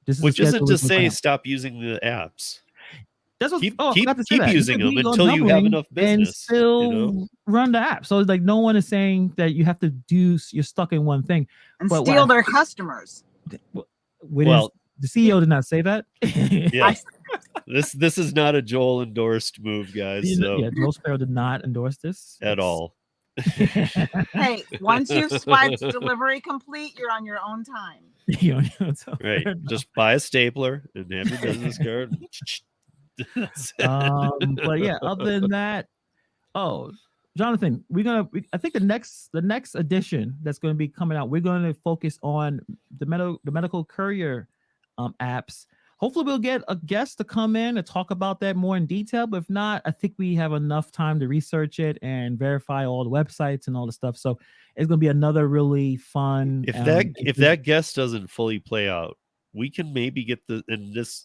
this is which isn't to say stop using the apps. That's what keep using them until you have enough business and still run the app. So it's like no one is saying that you have to you're stuck in one thing and steal their customers. Well, the CEO did not say that. Yeah. This is not a Joel endorsed move, guys. So. Yeah, Joel Sparrow did not endorse this at all. Hey, once you've swiped delivery complete, you're on your own time. Right. Just buy a stapler and have your business card. But yeah, other than that, Jonathan, I think the next edition that's going to be coming out, we're going to focus on the medical courier apps. Hopefully we'll get a guest to come in and talk about that more in detail. But if not, I think we have enough time to research it and verify all the websites and all the stuff. So it's going to be another really fun. If that guest doesn't fully play out, we can maybe get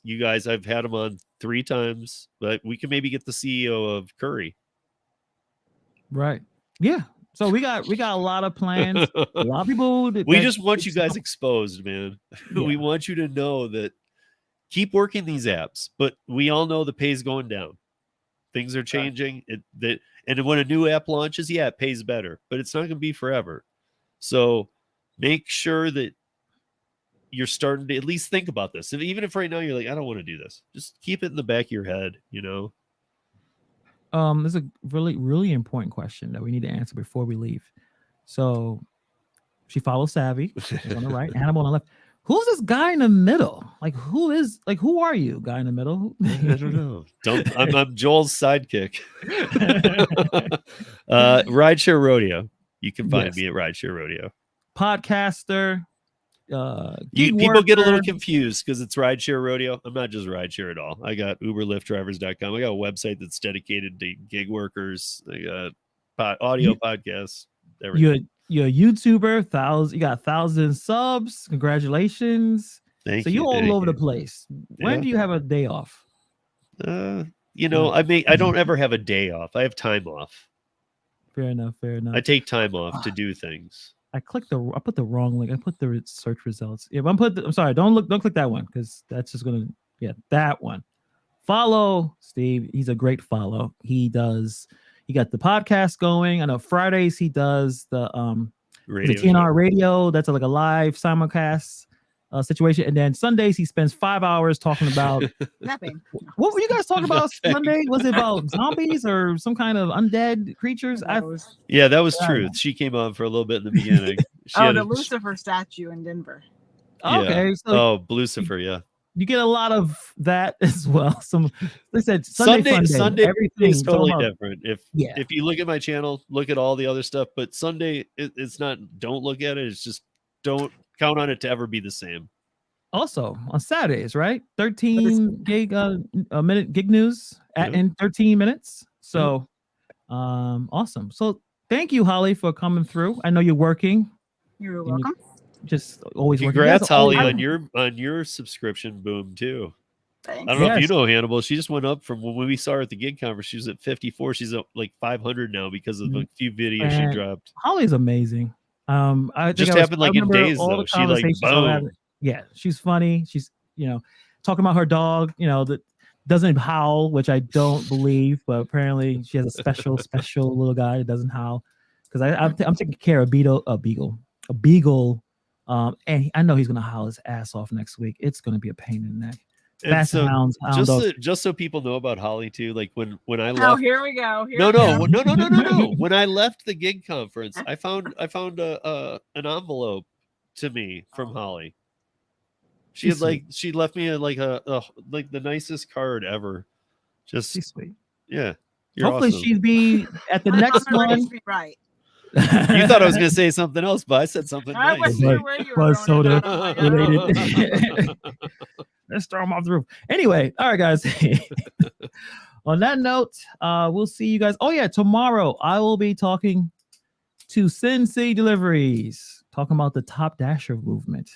you guys, I've had him on 3 times, but we can maybe get the CEO of Curry. Right. Yeah. So we got a lot of plans. A lot of people. We just want you guys exposed, man. Yeah. We want you to know that keep working these apps, but we all know the pay's going down. Things are changing. And when a new app launches, it pays better, but it's not going to be forever. So make sure that you're starting to at least think about this. And even if right now you're like, I don't want to do this, just keep it in the back of your head, There's a really, really important question that we need to answer before we leave. So she follows Savvy on the right, Hannibal on the left. Who's this guy in the middle? Who are you, guy in the middle? I don't know. I'm Joel's sidekick. Rideshare Rodeo. You can find me at Rideshare Rodeo. Podcaster. People get a little confused because it's Rideshare Rodeo. I'm not just Rideshare at all. I got UberLiftDrivers.com. I got a website that's dedicated to gig workers. I got audio podcasts. Everything. You're a YouTuber. You got 1,000 subs. Congratulations. Thank you. So you're all over the place. When do you have a day off? I don't ever have a day off. I have time off. Fair enough. I take time off to do things. I put the wrong link. I put the search results. I'm sorry. Don't click that one because that's just gonna that one. Follow Steve. He's a great follow. He got the podcast going. I know Fridays he does the TNR radio. That's like a live simulcast situation. And then Sundays he spends 5 hours talking about nothing. What were you guys talking about Sunday? Was it about zombies or some kind of undead creatures? That was true. She came on for a little bit in the beginning. The Lucifer statue in Denver. Okay. So Lucifer, yeah. You get a lot of that as well. They said Sunday everything is totally different. If you look at my channel, look at all the other stuff. But Sunday, it's not. Don't look at it. It's just don't count on it to ever be the same. Also on Saturdays, right? 13 gig minute gig news in 13 minutes. So, awesome. So thank you, Holly, for coming through. I know you're working. You're welcome. Just always congrats Holly on your subscription boom too. Thanks. I don't know if you know Hannibal. She just went up from when we saw her at the gig conference. She was at 54. She's at like 500 now because of a few videos she dropped. Holly's amazing. I just happened like in days though. She like boom. Yeah, she's funny. She's talking about her dog. The doesn't howl, which I don't believe, but apparently she has a special little guy that doesn't howl. Because I'm taking care of a beagle. And I know he's gonna howl his ass off next week. It's gonna be a pain in the neck. And so just so people know about Holly too, like when I left. Oh, here we go. No. When I left the gig conference, I found an envelope to me from Holly. She left me like the nicest card ever. She's sweet. Yeah. Hopefully awesome. she'd be at the next one. Right. You thought I was going to say something else, but I said something nice. wasn't sure where you were soda related. Let's throw them off the roof. Anyway, all right, guys. On that note, we'll see you guys. Oh yeah, tomorrow I will be talking to Sin City Deliveries, talking about the Top Dasher movement.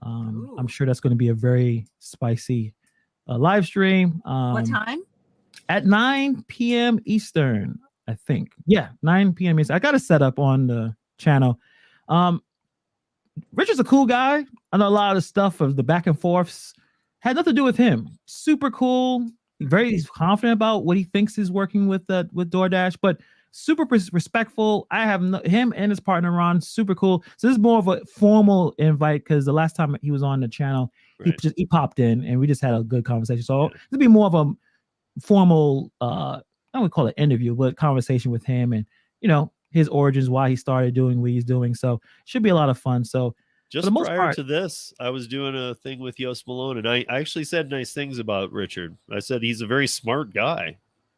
I'm sure that's going to be a very spicy live stream. What time? At 9 p.m. Eastern, I think. Yeah, 9 p.m. Eastern. I got it set up on the channel. Richard's a cool guy. I know a lot of the stuff of the back and forths had nothing to do with him. Super cool. Very confident about what he thinks is working with Doordash, but super respectful. I have him and his partner Ron. Super cool. So this is more of a formal invite because the last time he was on the channel, he popped in and we just had a good conversation. So this will be more of a formal, I would call it interview, but conversation with him and his origins, why he started doing what he's doing. So should be a lot of fun. So just prior to this, I was doing a thing with Yost Malone, and I actually said nice things about Richard. I said he's a very smart guy.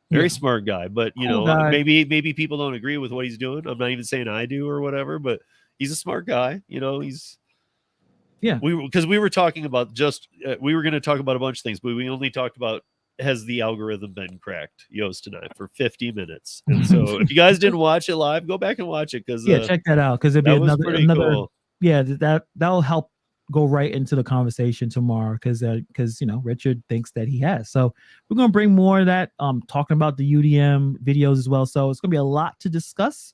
Very smart guy, but maybe people don't agree with what he's doing. I'm not even saying I do or whatever, but he's a smart guy. Because we were talking about we were going to talk about a bunch of things, but we only talked about has the algorithm been cracked, Yost and I, for 50 minutes. And so if you guys didn't watch it live, go back and watch it because check that out because it'd be another cool. Yeah, that'll help go right into the conversation tomorrow because Richard thinks that he has. So we're gonna bring more of that, talking about the UDM videos as well. So it's gonna be a lot to discuss.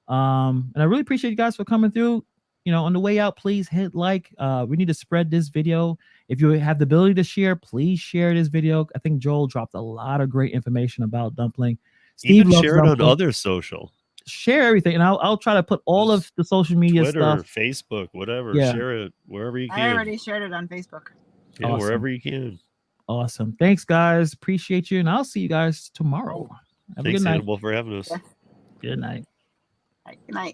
And I really appreciate you guys for coming through. On the way out, please hit like. We need to spread this video. If you have the ability to share, please share this video. I think Joel dropped a lot of great information about Dumpling. Steve even share it on other social. Share everything, and I'll try to put all of the social media Twitter, stuff, Facebook, whatever. Share it wherever you can. I already shared it on Facebook. Yeah, awesome. Wherever you can. Awesome. Thanks, guys. Appreciate you, and I'll see you guys tomorrow. Thanks, Hannibal, for having us. Good night. Good night.